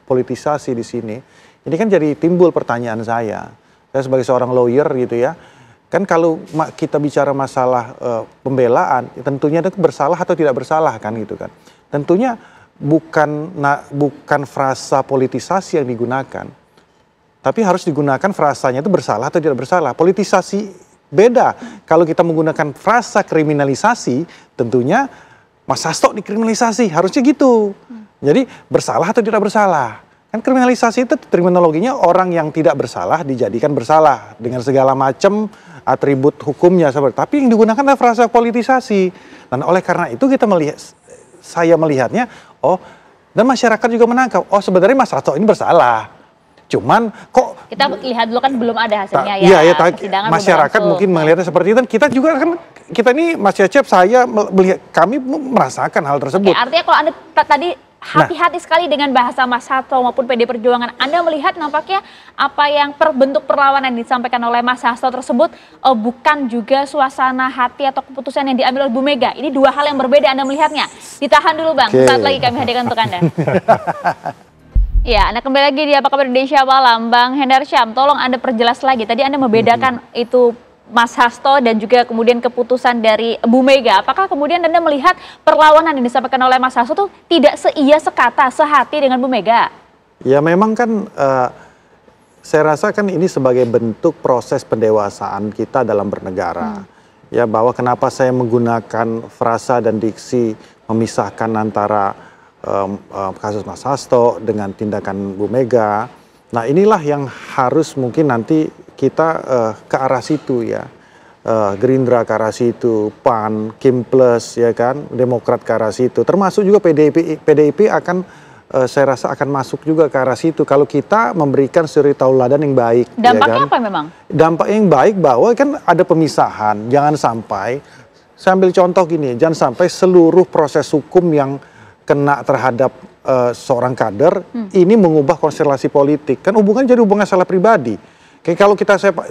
S10: politisasi di sini. Ini kan jadi timbul pertanyaan saya sebagai seorang lawyer gitu ya. Kan kalau kita bicara masalah pembelaan, tentunya itu bersalah atau tidak bersalah kan gitu kan. Tentunya bukan frasa politisasi yang digunakan, tapi harus digunakan frasanya itu bersalah atau tidak bersalah. Politisasi beda. Kalau kita menggunakan frasa kriminalisasi, tentunya Mas Hasto dikriminalisasi, harusnya gitu. Jadi bersalah atau tidak bersalah. Kan kriminalisasi itu terminologinya orang yang tidak bersalah dijadikan bersalah dengan segala macam atribut hukumnya. Tapi yang digunakan adalah frasa politisasi. Dan oleh karena itu saya melihatnya, dan masyarakat juga menangkap, sebenarnya Mas Hasto ini bersalah. Cuman kok
S1: kita lihat dulu kan belum ada hasilnya
S10: masyarakat mungkin melihatnya seperti itu. Dan kita juga kan, kita ini Mas Cecep, saya melihat, kami merasakan hal tersebut.
S1: Artinya kalau Anda tadi hati-hati sekali dengan bahasa Mas Hasto maupun PD Perjuangan, Anda melihat nampaknya apa yang bentuk perlawanan yang disampaikan oleh Mas Hasto tersebut bukan juga suasana hati atau keputusan yang diambil oleh Bu Mega. Ini dua hal yang berbeda Anda melihatnya. Ditahan dulu Bang, saat lagi kami hadirkan untuk Anda. Ya, Anda kembali lagi di Apa Kabar Indonesia Malam. Bang Hendar Syam, tolong Anda perjelas lagi. Tadi Anda membedakan itu Mas Hasto dan juga kemudian keputusan dari Bu Mega. Apakah kemudian Anda melihat perlawanan yang disampaikan oleh Mas Hasto itu tidak seia sekata, sehati dengan Bu Mega?
S10: Ya memang kan saya rasa kan ini sebagai bentuk proses pendewasaan kita dalam bernegara. Ya bahwa kenapa saya menggunakan frasa dan diksi memisahkan antara kasus Mas Hasto dengan tindakan Bu Mega. Nah inilah yang harus mungkin nanti kita ke arah situ ya. Gerindra ke arah situ, PAN, Kim Plus ya kan, Demokrat ke arah situ. Termasuk juga PDIP akan saya rasa akan masuk juga ke arah situ. Kalau kita memberikan suri tauladan yang baik.
S1: Dampaknya
S10: ya kan?
S1: apa memang?
S10: Dampak yang baik bahwa kan ada pemisahan. Jangan sampai, saya ambil contoh gini, jangan sampai seluruh proses hukum yang kena terhadap seorang kader ini mengubah konstelasi politik. Kan hubungan jadi hubungan salah pribadi. Kayak kalau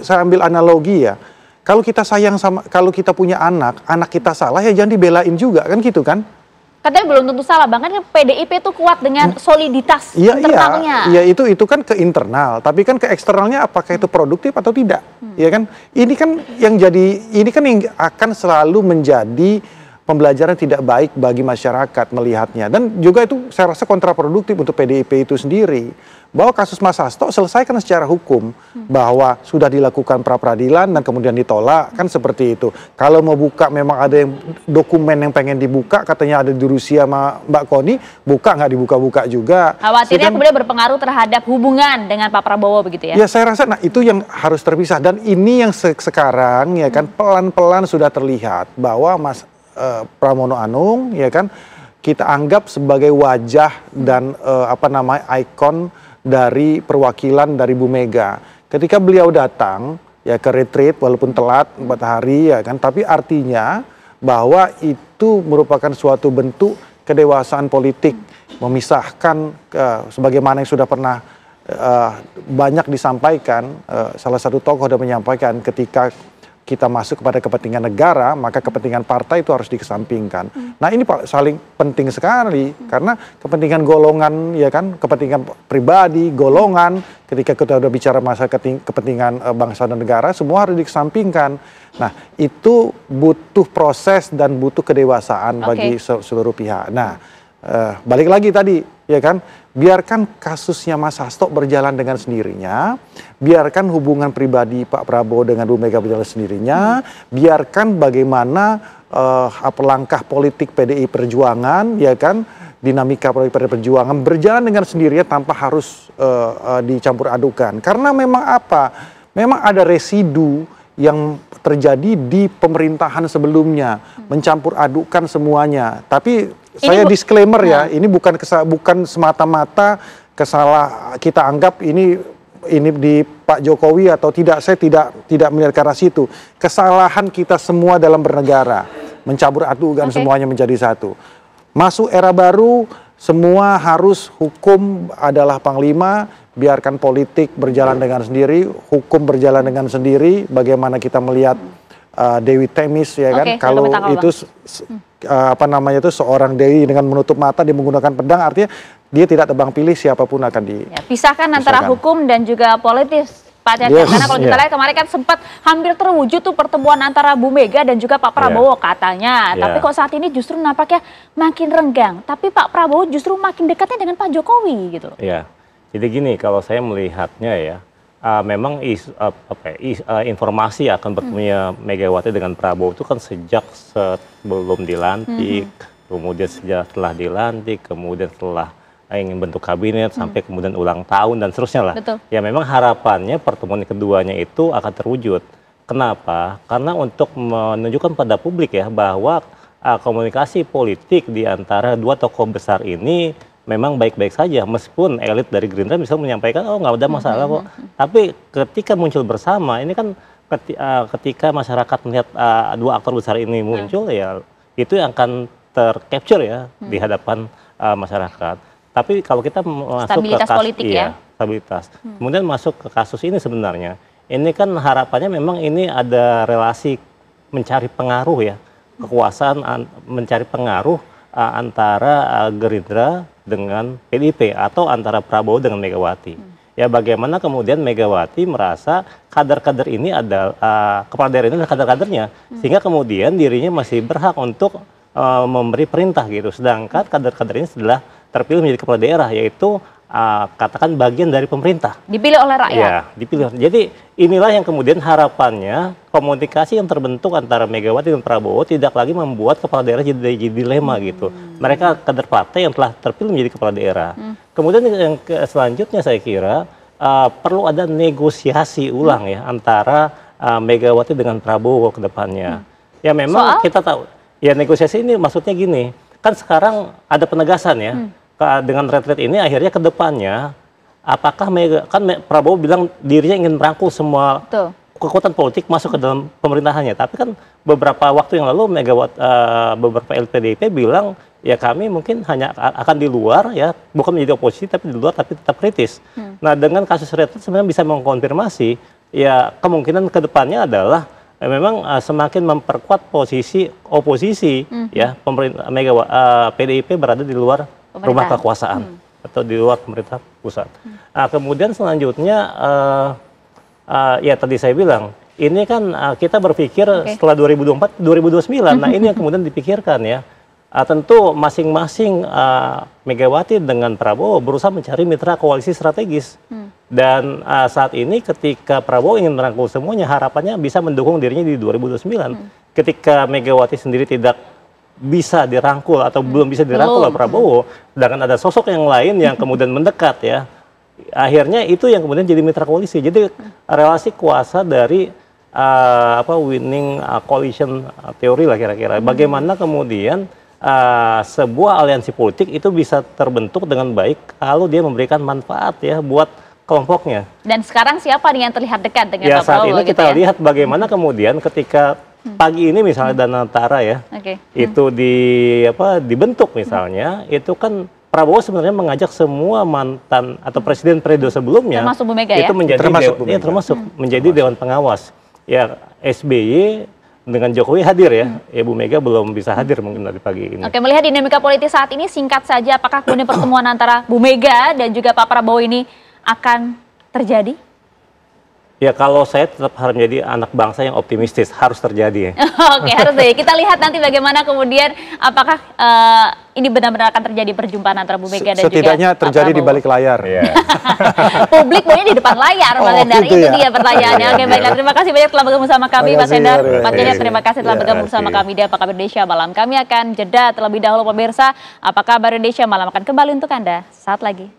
S10: saya ambil analogi ya, kalau kita sayang sama, kalau kita punya anak kita salah ya jangan dibelain juga kan gitu kan.
S1: Katanya belum tentu salah, bahkan PDIP itu kuat dengan soliditas internalnya.
S10: Iya itu kan ke internal, tapi kan ke eksternalnya apakah itu produktif atau tidak? Ya kan, ini kan yang akan selalu menjadi pembelajaran tidak baik bagi masyarakat melihatnya. Dan juga itu saya rasa kontraproduktif untuk PDIP itu sendiri. Bahwa kasus Mas Hasto selesaikan secara hukum. Bahwa sudah dilakukan pra-peradilan dan kemudian ditolak. Kan seperti itu. Kalau mau buka memang ada yang dokumen yang pengen dibuka. Katanya ada di Rusia sama Mbak Koni. Buka nggak dibuka-buka juga.
S1: Khawatirnya kemudian berpengaruh terhadap hubungan dengan Pak Prabowo begitu ya?
S10: Ya saya rasa itu yang harus terpisah. Dan ini yang sekarang ya kan pelan-pelan sudah terlihat. Bahwa Pramono Anung ya kan kita anggap sebagai wajah dan ikon dari perwakilan dari Bu Mega. Ketika beliau datang ya ke retreat walaupun telat 4 hari ya kan, tapi artinya bahwa itu merupakan suatu bentuk kedewasaan politik, memisahkan sebagaimana yang sudah pernah banyak disampaikan, salah satu tokoh sudah menyampaikan ketika kita masuk kepada kepentingan negara, maka kepentingan partai itu harus dikesampingkan. Nah ini saling penting sekali, karena kepentingan golongan, ya kan, kepentingan pribadi, golongan, ketika kita udah bicara masalah kepentingan bangsa dan negara, semua harus dikesampingkan. Nah itu butuh proses dan butuh kedewasaan bagi seluruh pihak. Nah balik lagi tadi, ya kan, biarkan kasusnya Mas Hasto berjalan dengan sendirinya, biarkan hubungan pribadi Pak Prabowo dengan Bu Mega berjalan sendirinya, biarkan bagaimana langkah politik PDI Perjuangan, ya kan, dinamika politik PDI Perjuangan berjalan dengan sendirinya tanpa harus dicampur adukan. Karena memang memang ada residu yang terjadi di pemerintahan sebelumnya, mencampur adukan semuanya. Tapi saya disclaimer ya, ini bukan semata-mata kita anggap ini di Pak Jokowi atau tidak. Saya tidak melihat ke arah situ. Kesalahan kita semua dalam bernegara, mencampur adukan semuanya menjadi satu. Masuk era baru, semua harus hukum adalah panglima, biarkan politik berjalan dengan sendiri, hukum berjalan dengan sendiri. Bagaimana kita melihat Dewi Themis ya kan. Kalau itu seorang Dewi dengan menutup mata dia menggunakan pedang, artinya dia tidak tebang pilih siapapun akan
S1: pisahkan antara hukum dan juga politis. Pak Cecep, karena kalau kita lihat kemarin kan sempat hampir terwujud tuh pertemuan antara Bu Mega dan juga Pak Prabowo katanya. Tapi kok saat ini justru nampaknya makin renggang. Tapi Pak Prabowo justru makin dekatnya dengan Pak Jokowi gitu.
S11: Ya, jadi gini kalau saya melihatnya ya, memang informasi akan bertemunya Megawati dengan Prabowo itu kan sejak sebelum dilantik, kemudian setelah dilantik, kemudian setelah ingin bentuk kabinet sampai kemudian ulang tahun dan seterusnya lah.
S1: Betul.
S11: Ya memang harapannya pertemuan keduanya itu akan terwujud. Kenapa? Karena untuk menunjukkan pada publik ya bahwa komunikasi politik di antara dua tokoh besar ini memang baik-baik saja. Meskipun elit dari Gerindra bisa menyampaikan oh nggak ada masalah kok. Tapi ketika muncul bersama ini kan ketika masyarakat melihat dua aktor besar ini muncul ya itu yang akan tercapture ya di hadapan masyarakat. Tapi kalau kita masuk
S1: stabilitas
S11: ke
S1: politik
S11: stabilitas. Kemudian masuk ke kasus ini sebenarnya, ini kan harapannya memang ini ada relasi mencari pengaruh ya, kekuasaan mencari pengaruh antara Gerindra dengan PDIP atau antara Prabowo dengan Megawati. Ya bagaimana kemudian Megawati merasa kader-kader ini adalah kepala daerah ini adalah kader-kadernya, sehingga kemudian dirinya masih berhak untuk memberi perintah gitu, sedangkan kader-kader ini setelah terpilih menjadi kepala daerah, yaitu katakan bagian dari pemerintah.
S1: Dipilih oleh rakyat.
S11: Ya, dipilih. Jadi inilah yang kemudian harapannya komunikasi yang terbentuk antara Megawati dan Prabowo tidak lagi membuat kepala daerah jadi dilema gitu. Mereka kader partai yang telah terpilih menjadi kepala daerah. Kemudian yang selanjutnya saya kira perlu ada negosiasi ulang ya antara Megawati dengan Prabowo ke depannya. Ya memang kita tahu, ya negosiasi ini maksudnya gini, kan sekarang ada penegasan ya. Dengan retret ini akhirnya ke depannya apakah Prabowo bilang dirinya ingin merangkul semua kekuatan politik masuk ke dalam pemerintahannya, tapi kan beberapa waktu yang lalu beberapa elit PDIP bilang ya kami mungkin hanya akan di luar ya, bukan menjadi oposisi tapi di luar tapi tetap kritis. Nah dengan kasus retret sebenarnya bisa mengkonfirmasi ya kemungkinan ke depannya adalah memang semakin memperkuat posisi oposisi ya PDIP berada di luar rumah kekuasaan atau di luar pemerintah pusat. Kemudian selanjutnya ya tadi saya bilang ini kan kita berpikir setelah 2024 2029. Nah ini yang kemudian dipikirkan ya. Tentu masing-masing Megawati dengan Prabowo berusaha mencari mitra koalisi strategis. Dan saat ini ketika Prabowo ingin merangkul semuanya, harapannya bisa mendukung dirinya di 2029. Ketika Megawati sendiri tidak bisa dirangkul atau belum bisa dirangkul oleh Prabowo, sedangkan ada sosok yang lain yang kemudian mendekat ya, akhirnya itu yang kemudian jadi mitra koalisi. Jadi relasi kuasa dari winning coalition teori lah kira-kira. Bagaimana kemudian sebuah aliansi politik itu bisa terbentuk dengan baik kalau dia memberikan manfaat ya buat kelompoknya. Dan sekarang siapa nih yang terlihat dekat dengan Pak Prabowo? Ya saat ini kita lihat bagaimana kemudian ketika pagi ini misalnya Danantara ya, itu dibentuk misalnya, itu kan Prabowo sebenarnya mengajak semua mantan atau presiden periode sebelumnya, termasuk Bu Mega itu menjadi termasuk menjadi dewan pengawas. Ya SBY dengan Jokowi hadir ya, Bu Mega belum bisa hadir mungkin dari pagi ini. Oke, melihat dinamika politik saat ini singkat saja, apakah kemudian pertemuan antara Bu Mega dan juga Pak Prabowo ini akan terjadi? Ya kalau saya tetap harus menjadi anak bangsa yang optimistis, harus terjadi ya. Oke, harus deh. Kita lihat nanti bagaimana kemudian apakah ini benar-benar akan terjadi perjumpaan antara Bu Mega dan
S10: setidaknya juga terjadi di balik layar.
S1: Publik maunya di depan layar, Pak Sendar. Itu dia pertanyaannya. Oke, baiklah. Terima kasih banyak telah bergabung sama kami, Pak Sendar. Pak Cecep, terima kasih telah bergabung sama kami di Apa Kabar Indonesia Malam. Kami akan jeda terlebih dahulu pemirsa. Apa Kabar Indonesia Malam akan kembali untuk Anda saat lagi.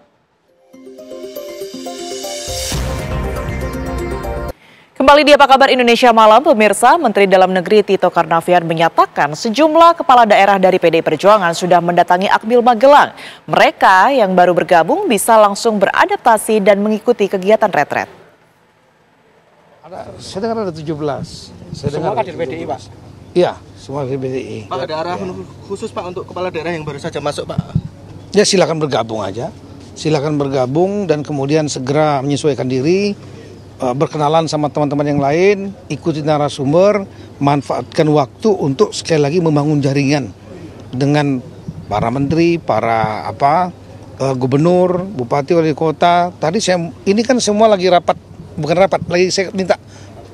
S2: Kembali di Apa Kabar Indonesia Malam, pemirsa. Menteri Dalam Negeri Tito Karnavian menyatakan sejumlah kepala daerah dari PDI Perjuangan sudah mendatangi Akmil Magelang. Mereka yang baru bergabung bisa langsung beradaptasi dan mengikuti kegiatan retret.
S13: Saya dengar ada 17.
S7: Semua kader PDI, Pak?
S13: Iya, semua kader PDI.
S7: Pak, ada arahan khusus Pak untuk kepala daerah yang baru saja masuk, Pak?
S13: Ya silakan bergabung aja. Silakan bergabung dan kemudian segera menyesuaikan diri. berkenalan sama teman-teman yang lain, ikuti narasumber, manfaatkan waktu untuk sekali lagi membangun jaringan dengan para menteri, para gubernur, bupati, wali kota. Tadi ini kan semua lagi rapat, bukan rapat, lagi saya minta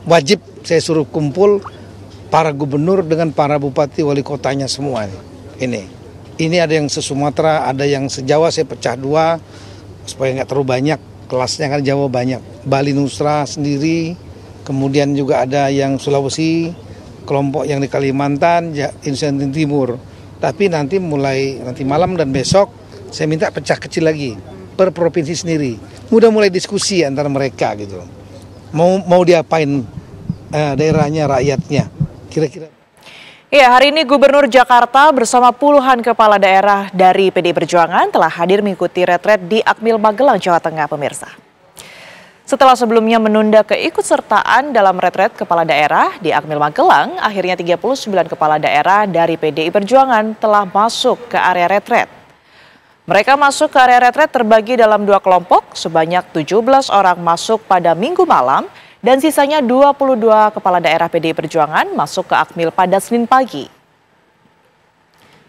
S13: wajib saya suruh kumpul para gubernur dengan para bupati, wali kotanya semua Ini ada yang se-Sumatera, ada yang se-Jawa, saya pecah dua supaya nggak terlalu banyak. Kelasnya kan Jawa banyak, Bali Nusra sendiri, kemudian juga ada yang Sulawesi, kelompok yang di Kalimantan, Indonesia Timur. Tapi nanti mulai nanti malam dan besok saya minta pecah kecil lagi per provinsi sendiri. Udah mulai diskusi antara mereka gitu. Mau diapain daerahnya, rakyatnya, kira-kira.
S2: Ya, hari ini Gubernur Jakarta bersama puluhan kepala daerah dari PDI Perjuangan telah hadir mengikuti retret di Akmil Magelang, Jawa Tengah, pemirsa. Setelah sebelumnya menunda keikutsertaan dalam retret kepala daerah di Akmil Magelang, akhirnya 39 kepala daerah dari PDI Perjuangan telah masuk ke area retret. Mereka masuk ke area retret terbagi dalam dua kelompok, sebanyak 17 orang masuk pada Minggu malam, dan sisanya 22 kepala daerah PDI Perjuangan masuk ke Akmil pada Senin pagi.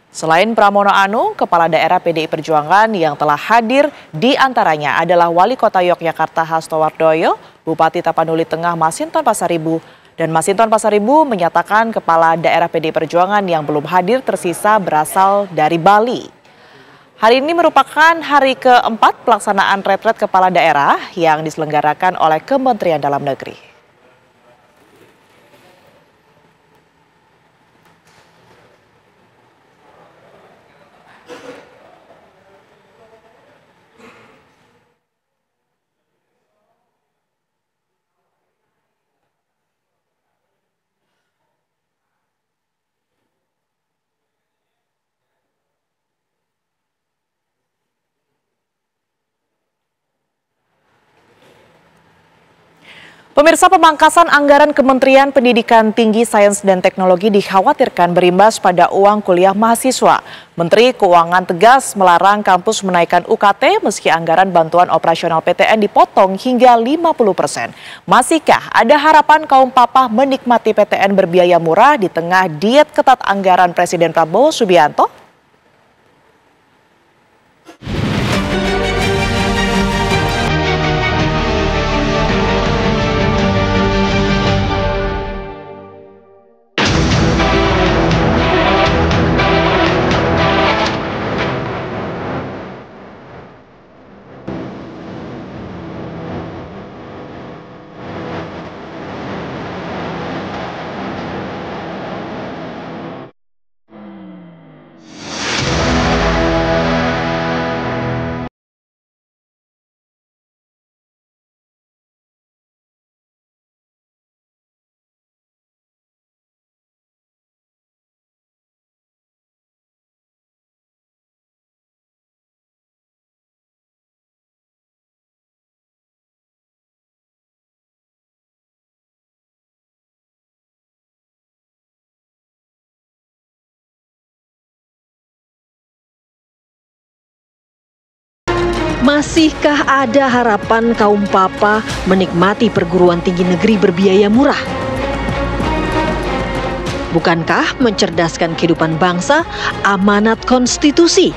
S2: Selain Pramono Anung, kepala daerah PDI Perjuangan yang telah hadir di antaranya adalah Wali Kota Yogyakarta Hasto Wardoyo, Bupati Tapanuli Tengah Masinton Pasaribu, dan Masinton Pasaribu menyatakan kepala daerah PDI Perjuangan yang belum hadir tersisa berasal dari Bali. Hari ini merupakan hari keempat pelaksanaan retret kepala daerah yang diselenggarakan oleh Kementerian Dalam Negeri. Pemirsa, pemangkasan anggaran Kementerian Pendidikan Tinggi, Sains dan Teknologi dikhawatirkan berimbas pada uang kuliah mahasiswa. Menteri Keuangan tegas melarang kampus menaikkan UKT meski anggaran bantuan operasional PTN dipotong hingga 50%. Masihkah ada harapan kaum papa menikmati PTN berbiaya murah di tengah diet ketat anggaran Presiden Prabowo Subianto?
S14: Masihkah ada harapan kaum papa menikmati perguruan tinggi negeri berbiaya murah? Bukankah mencerdaskan kehidupan bangsa amanat konstitusi?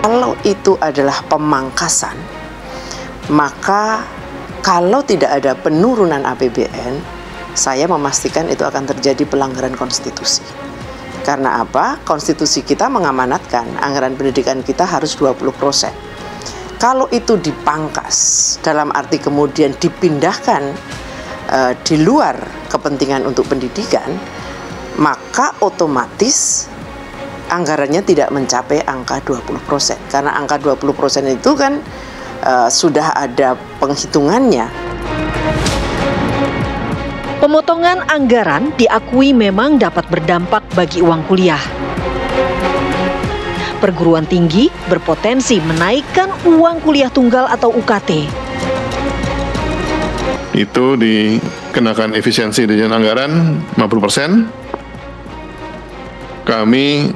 S15: Kalau itu adalah pemangkasan, maka kalau tidak ada penurunan APBN, saya memastikan itu akan terjadi pelanggaran konstitusi. Karena apa? Konstitusi kita mengamanatkan anggaran pendidikan kita harus 20%. Kalau itu dipangkas, dalam arti kemudian dipindahkan di luar kepentingan untuk pendidikan, maka otomatis anggarannya tidak mencapai angka 20%. Karena angka 20% itu kan sudah ada penghitungannya.
S14: Pemotongan anggaran diakui memang dapat berdampak bagi uang kuliah. Perguruan tinggi berpotensi menaikkan uang kuliah tunggal atau UKT.
S16: Itu dikenakan efisiensi dirjen anggaran 50%. Kami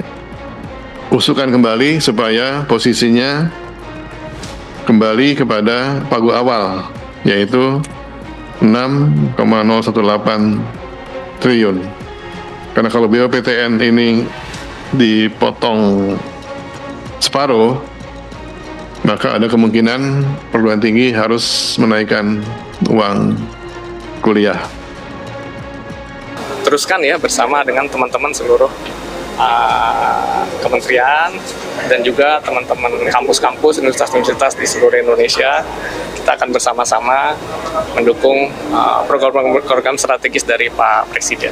S16: usulkan kembali supaya posisinya kembali kepada pagu awal, yaitu 6,018 triliun. Karena kalau BOPTN ini dipotong separuh, maka ada kemungkinan perguruan tinggi harus menaikkan uang kuliah.
S17: Teruskan ya bersama dengan teman-teman seluruh kementerian dan juga teman-teman kampus-kampus, universitas-universitas di seluruh Indonesia. Kita akan bersama-sama mendukung program-program strategis dari Pak Presiden.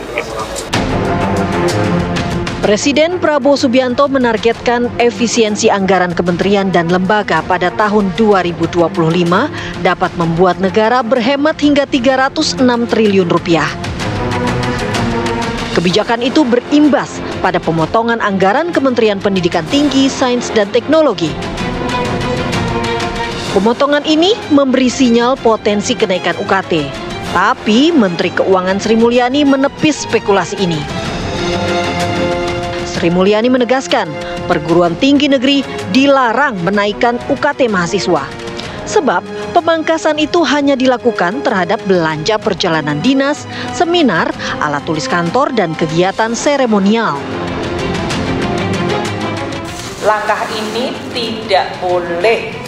S14: Presiden Prabowo Subianto menargetkan efisiensi anggaran kementerian dan lembaga pada tahun 2025 dapat membuat negara berhemat hingga 306 triliun rupiah. Kebijakan itu berimbas pada pemotongan anggaran Kementerian Pendidikan Tinggi, Sains, dan Teknologi. Pemotongan ini memberi sinyal potensi kenaikan UKT, tapi Menteri Keuangan Sri Mulyani menepis spekulasi ini. Sri Mulyani menegaskan, perguruan tinggi negeri dilarang menaikkan UKT mahasiswa. Sebab pemangkasan itu hanya dilakukan terhadap belanja perjalanan dinas, seminar, alat tulis kantor, dan kegiatan seremonial.
S18: Langkah ini tidak boleh,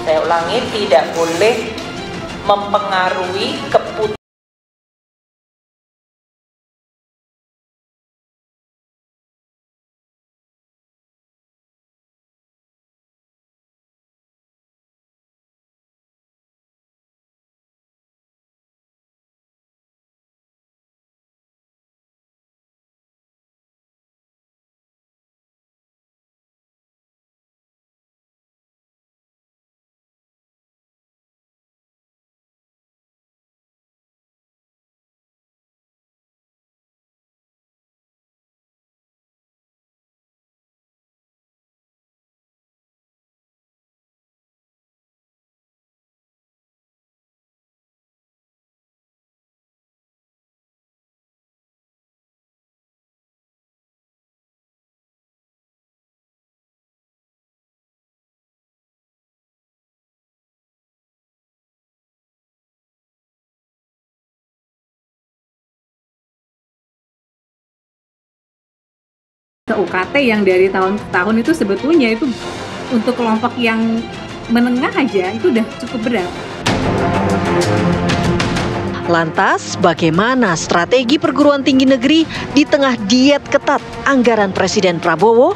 S18: saya ulangi, tidak boleh mempengaruhi keputusan
S19: ke UKT yang dari tahun ke tahun itu sebetulnya itu untuk kelompok yang menengah aja itu udah cukup berat.
S14: Lantas, bagaimana strategi perguruan tinggi negeri di tengah diet ketat anggaran Presiden Prabowo?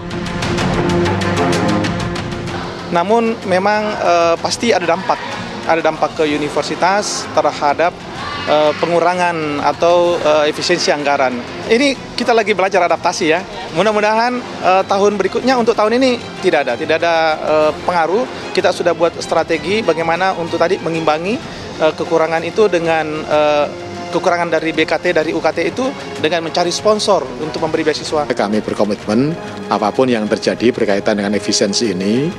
S20: Namun memang pasti ada dampak ke universitas terhadap pengurangan atau efisiensi anggaran. Ini kita lagi belajar adaptasi ya. Mudah-mudahan tahun berikutnya untuk tahun ini tidak ada pengaruh. Kita sudah buat strategi bagaimana untuk tadi mengimbangi kekurangan itu dengan kekurangan dari BKT, dari UKT itu dengan mencari sponsor untuk memberi beasiswa.
S21: Kami berkomitmen apapun yang terjadi berkaitan dengan efisiensi ini,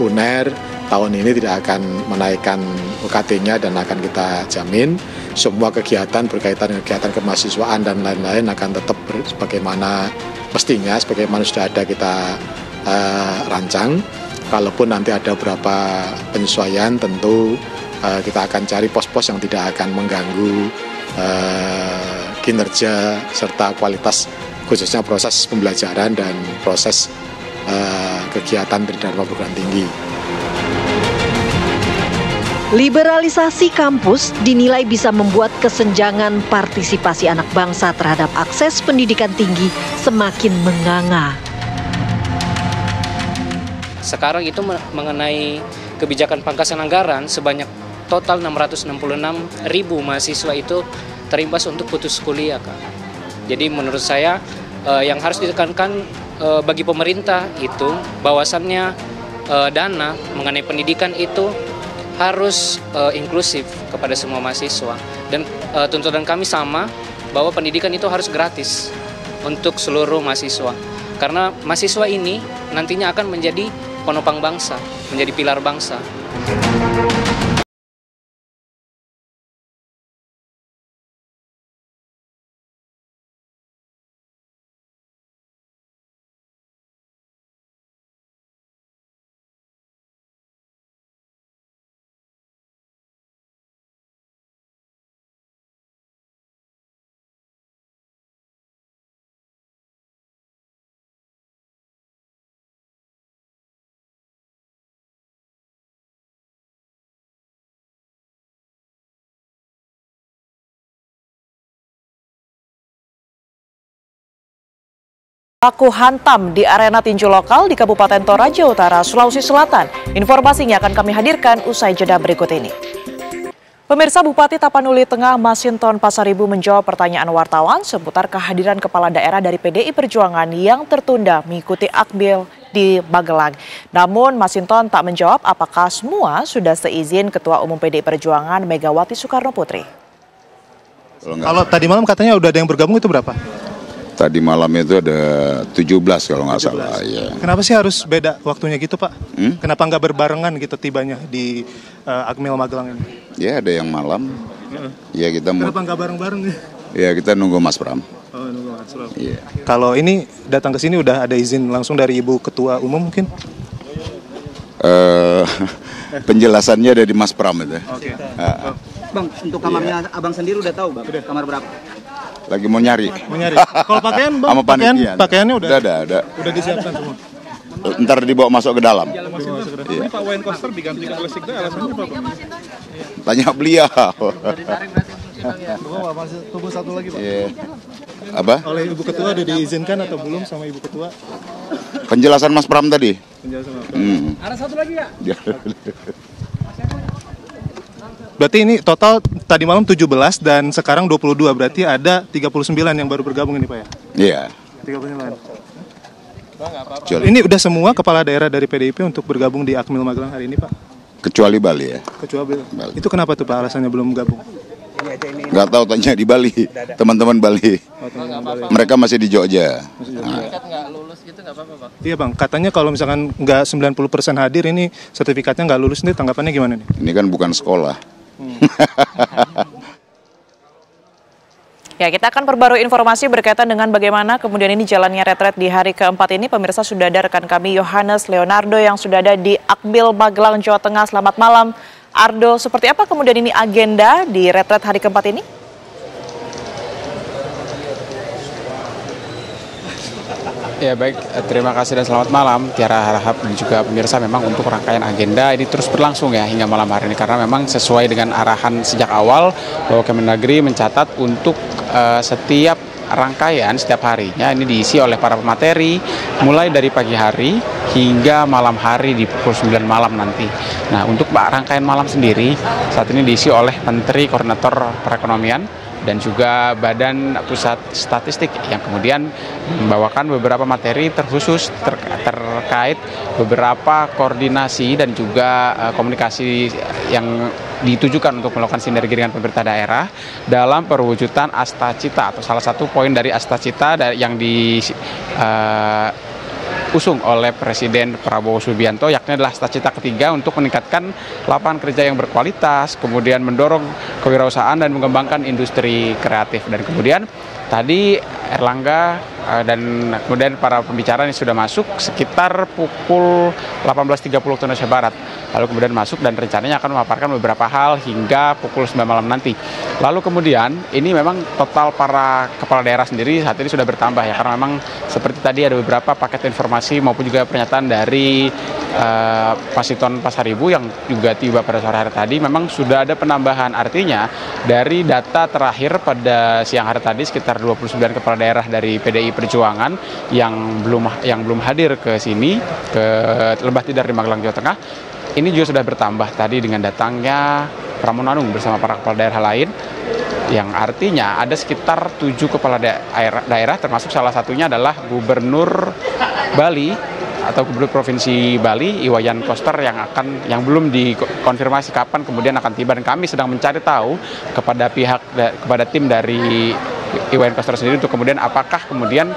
S21: UNER tahun ini tidak akan menaikkan UKT-nya dan akan kita jamin semua kegiatan berkaitan dengan kegiatan kemahasiswaan dan lain-lain akan tetap sebagaimana mestinya, sebagaimana sudah ada kita rancang. Kalaupun nanti ada beberapa penyesuaian tentu kita akan cari pos-pos yang tidak akan mengganggu kinerja serta kualitas khususnya proses pembelajaran dan proses kegiatan Tridharma perguruan tinggi.
S14: Liberalisasi kampus dinilai bisa membuat kesenjangan partisipasi anak bangsa terhadap akses pendidikan tinggi semakin menganga.
S22: Sekarang itu mengenai kebijakan pangkasan anggaran sebanyak total 666.000 mahasiswa itu terimbas untuk putus kuliah, Kak. Jadi menurut saya yang harus ditekankan bagi pemerintah itu bahwasannya dana mengenai pendidikan itu harus inklusif kepada semua mahasiswa. Dan tuntutan kami sama bahwa pendidikan itu harus gratis untuk seluruh mahasiswa. Karena mahasiswa ini nantinya akan menjadi penopang bangsa, menjadi pilar bangsa.
S2: Baku hantam di arena tinju lokal di Kabupaten Toraja Utara, Sulawesi Selatan. Informasinya akan kami hadirkan usai jeda berikut ini. Pemirsa, Bupati Tapanuli Tengah Masinton Pasaribu menjawab pertanyaan wartawan seputar kehadiran kepala daerah dari PDI Perjuangan yang tertunda mengikuti akbil di Magelang. Namun Masinton tak menjawab apakah semua sudah seizin Ketua Umum PDI Perjuangan Megawati Soekarno Putri.
S5: Kalau tadi malam katanya udah ada yang bergabung, itu berapa?
S6: Tadi malam itu ada 17 kalau nggak salah. Ya.
S5: Kenapa sih harus beda waktunya gitu, Pak? Kenapa nggak berbarengan gitu tibanya di Akmil Magelang ini?
S6: Ya ada yang malam. Ya kita
S5: Kenapa nggak bareng-bareng?
S6: Ya kita nunggu Mas Pram.
S5: Oh, nunggu Mas Pram.
S6: Iya.
S5: Kalau ini datang ke sini udah ada izin langsung dari Ibu Ketua Umum mungkin?
S6: Penjelasannya dari Mas Pram itu.
S7: Oke. Bang, untuk kamarnya Abang sendiri udah tahu, Bang? Kamar berapa?
S6: Lagi mau nyari.
S5: Kalau pakaian, Bang,
S6: sama panitia.
S5: pakaiannya udah
S6: ada.
S5: Udah disiapkan semua.
S6: Ntar dibawa masuk ke dalam.
S5: Ini Pak Wayan Koster digantikan oleh Sekda, alasannya apa, Bang?
S6: Tanya beliau.
S5: Masih tunggu satu lagi, Pak.
S6: Yeah. Apa?
S5: Oleh Ibu Ketua udah diizinkan atau belum sama Ibu Ketua?
S6: Penjelasan Mas Pram tadi.
S5: Penjelasan Mas Pram.
S7: Ada satu lagi ya?
S5: Berarti ini total tadi malam 17 dan sekarang 22, berarti ada 39 yang baru bergabung ini, Pak ya?
S6: Iya.
S5: 39. Ini udah semua kepala daerah dari PDIP untuk bergabung di Akmil Magelang hari ini, Pak?
S6: Kecuali Bali ya.
S5: Kecuali Bali. Itu kenapa tuh, Pak, alasannya belum gabung?
S6: Nggak tahu, tanya di Bali, teman-teman Bali. Mereka masih di Jogja.
S5: Iya, Bang, katanya kalau misalkan nggak 90% hadir ini sertifikatnya nggak lulus, nih tanggapannya gimana nih?
S6: Ini kan bukan sekolah.
S2: Ya, kita akan perbarui informasi berkaitan dengan bagaimana kemudian ini jalannya retret di hari keempat ini. Pemirsa, sudah ada rekan kami Yohanes Leonardo yang sudah ada di Akmil Magelang, Jawa Tengah. Selamat malam, Ardo. Seperti apa kemudian ini agenda di retret hari keempat ini?
S3: Ya baik, terima kasih dan selamat malam Tiara Harahap dan juga pemirsa. Memang untuk rangkaian agenda ini terus berlangsung ya hingga malam hari ini, karena memang sesuai dengan arahan sejak awal bahwa Kemendagri mencatat untuk setiap rangkaian setiap harinya ini diisi oleh para pemateri mulai dari pagi hari hingga malam hari di pukul 9 malam nanti. Nah, untuk rangkaian malam sendiri saat ini diisi oleh Menteri Koordinator Perekonomian dan juga Badan Pusat Statistik yang kemudian membawakan beberapa materi terkhusus terkait beberapa koordinasi dan juga komunikasi yang ditujukan untuk melakukan sinergi dengan pemerintah daerah dalam perwujudan Astacita atau salah satu poin dari Astacita yang usung oleh Presiden Prabowo Subianto, yakni adalah cita-cita ketiga untuk meningkatkan lapangan kerja yang berkualitas, kemudian mendorong kewirausahaan dan mengembangkan industri kreatif. Dan kemudian tadi Erlangga dan kemudian para pembicara ini sudah masuk sekitar pukul 18.30 waktu Indonesia Barat. Lalu kemudian masuk dan rencananya akan memaparkan beberapa hal hingga pukul 9 malam nanti. Lalu kemudian ini memang total para kepala daerah sendiri saat ini sudah bertambah ya, karena memang seperti tadi ada beberapa paket informasi maupun juga pernyataan dari Masinton Pasaribu yang juga tiba pada sore hari tadi. Memang sudah ada penambahan, artinya dari data terakhir pada siang hari tadi sekitar 29 kepala daerah dari PDI Perjuangan yang belum hadir ke sini, ke Lembah Tidar di Magelang, Jawa Tengah. Ini juga sudah bertambah tadi dengan datangnya Pramonanung bersama para kepala daerah lain, yang artinya ada sekitar 7 kepala daerah termasuk salah satunya adalah Gubernur Bali atau Gubernur Provinsi Bali Iwayan Koster yang belum dikonfirmasi kapan kemudian akan tiba, dan kami sedang mencari tahu kepada tim dari Iwayan Koster sendiri untuk kemudian apakah kemudian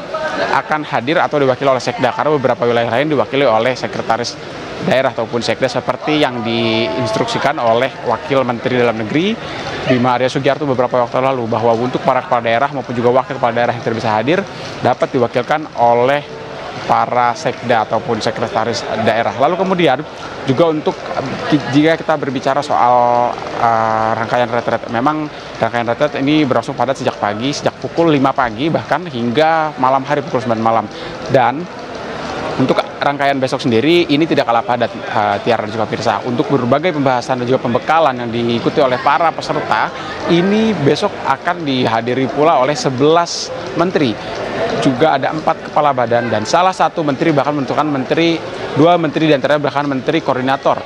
S3: akan hadir atau diwakili oleh Sekda, karena beberapa wilayah lain diwakili oleh sekretaris daerah ataupun Sekda seperti yang diinstruksikan oleh Wakil Menteri Dalam Negeri Bima Arya Sugiarto beberapa waktu lalu, bahwa untuk para kepala daerah maupun juga wakil kepala daerah yang tidak bisa hadir dapat diwakilkan oleh para Sekda ataupun sekretaris daerah. Lalu kemudian juga untuk jika kita berbicara soal rangkaian retret, memang rangkaian retret ini berlangsung padat sejak pagi, sejak pukul 5 pagi bahkan hingga malam hari pukul 9 malam. Dan untuk rangkaian besok sendiri ini tidak kalah padat, Tiara dan juga pemirsa. Untuk berbagai pembahasan dan juga pembekalan yang diikuti oleh para peserta, ini besok akan dihadiri pula oleh 11 menteri juga ada 4 kepala badan dan salah satu menteri bahkan menentukan dua menteri di antaranya bahkan menteri koordinator.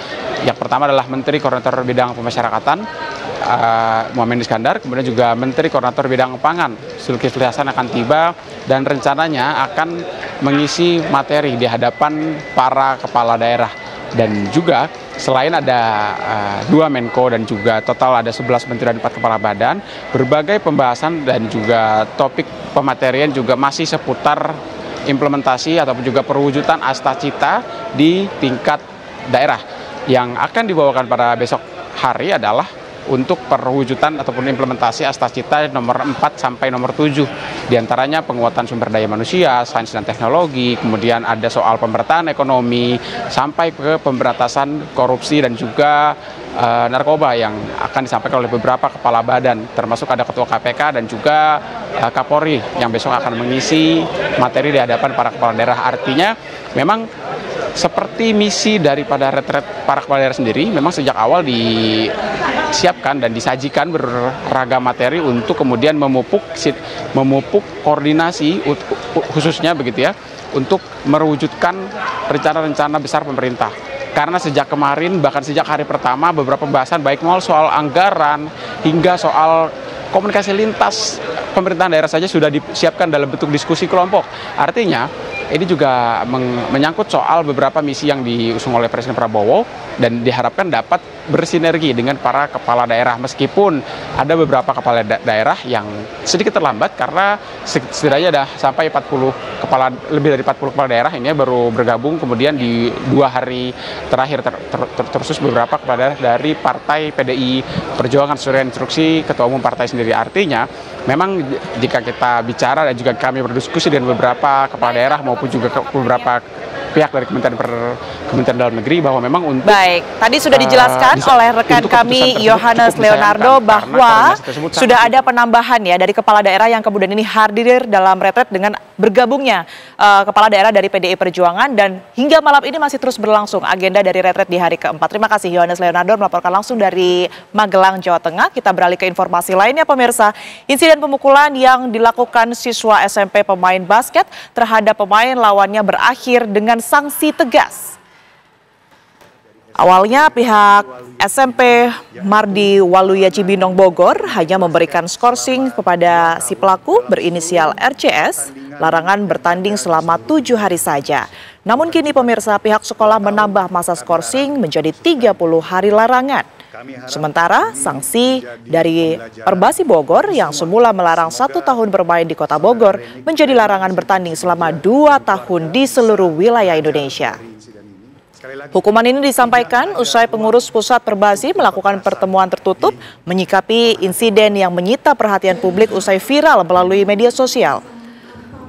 S3: Yang pertama adalah Menteri Koordinator Bidang Pemasyarakatan Muhammad Iskandar, kemudian juga Menteri Koordinator Bidang Pangan Zulkifli Hasan akan tiba dan rencananya akan mengisi materi di hadapan para kepala daerah. Dan juga selain ada 2 Menko dan juga total ada 11 menteri dan 4 kepala badan, berbagai pembahasan dan juga topik pematerian juga masih seputar implementasi ataupun juga perwujudan Astacita di tingkat daerah. Yang akan dibawakan pada besok hari adalah untuk perwujudan ataupun implementasi Astacita nomor 4 sampai nomor 7. Di antaranya penguatan sumber daya manusia, sains dan teknologi, kemudian ada soal pemerataan ekonomi, sampai ke pemberantasan korupsi dan juga narkoba yang akan disampaikan oleh beberapa kepala badan, termasuk ada Ketua KPK dan juga Kapolri yang besok akan mengisi materi di hadapan para kepala daerah. Artinya memang seperti misi daripada retret para kepala daerah sendiri, memang sejak awal disiapkan dan disajikan beragam materi untuk kemudian memupuk koordinasi khususnya begitu ya, untuk mewujudkan rencana-rencana besar pemerintah. Karena sejak kemarin, bahkan sejak hari pertama, beberapa pembahasan baik soal anggaran hingga soal komunikasi lintas pemerintahan daerah saja sudah disiapkan dalam bentuk diskusi kelompok. Artinya ini juga menyangkut soal beberapa misi yang diusung oleh Presiden Prabowo dan diharapkan dapat bersinergi dengan para kepala daerah, meskipun ada beberapa kepala daerah yang sedikit terlambat karena setidaknya ada sampai lebih dari 40 kepala daerah ini baru bergabung kemudian di 2 hari terakhir terus beberapa kepala daerah dari Partai PDI Perjuangan sesuai instruksi Ketua Umum Partai sendiri. Artinya memang jika kita bicara dan juga kami berdiskusi dengan beberapa kepala daerah maupun juga beberapa pihak dari Kementerian Dalam Negeri bahwa memang untuk
S2: tadi sudah dijelaskan oleh rekan kami Yohanes Leonardo bahwa sudah ada penambahan ya dari kepala daerah yang kemudian ini hadir dalam retret dengan bergabungnya kepala daerah dari PDI Perjuangan, dan hingga malam ini masih terus berlangsung agenda dari retret di hari keempat. Terima kasih Yohanes Leonardo melaporkan langsung dari Magelang, Jawa Tengah. Kita beralih ke informasi lainnya pemirsa. Insiden pemukulan yang dilakukan siswa SMP pemain basket terhadap pemain lawannya berakhir dengan sanksi tegas. Awalnya pihak SMP Mardi Waluya Cibinong Bogor hanya memberikan skorsing kepada si pelaku berinisial RCS, larangan bertanding selama 7 hari saja. Namun kini pemirsa, pihak sekolah menambah masa skorsing menjadi 30 hari larangan. Sementara sanksi dari Perbasi Bogor yang semula melarang 1 tahun bermain di kota Bogor menjadi larangan bertanding selama 2 tahun di seluruh wilayah Indonesia. Hukuman ini disampaikan usai pengurus pusat Perbasi melakukan pertemuan tertutup menyikapi insiden yang menyita perhatian publik usai viral melalui media sosial.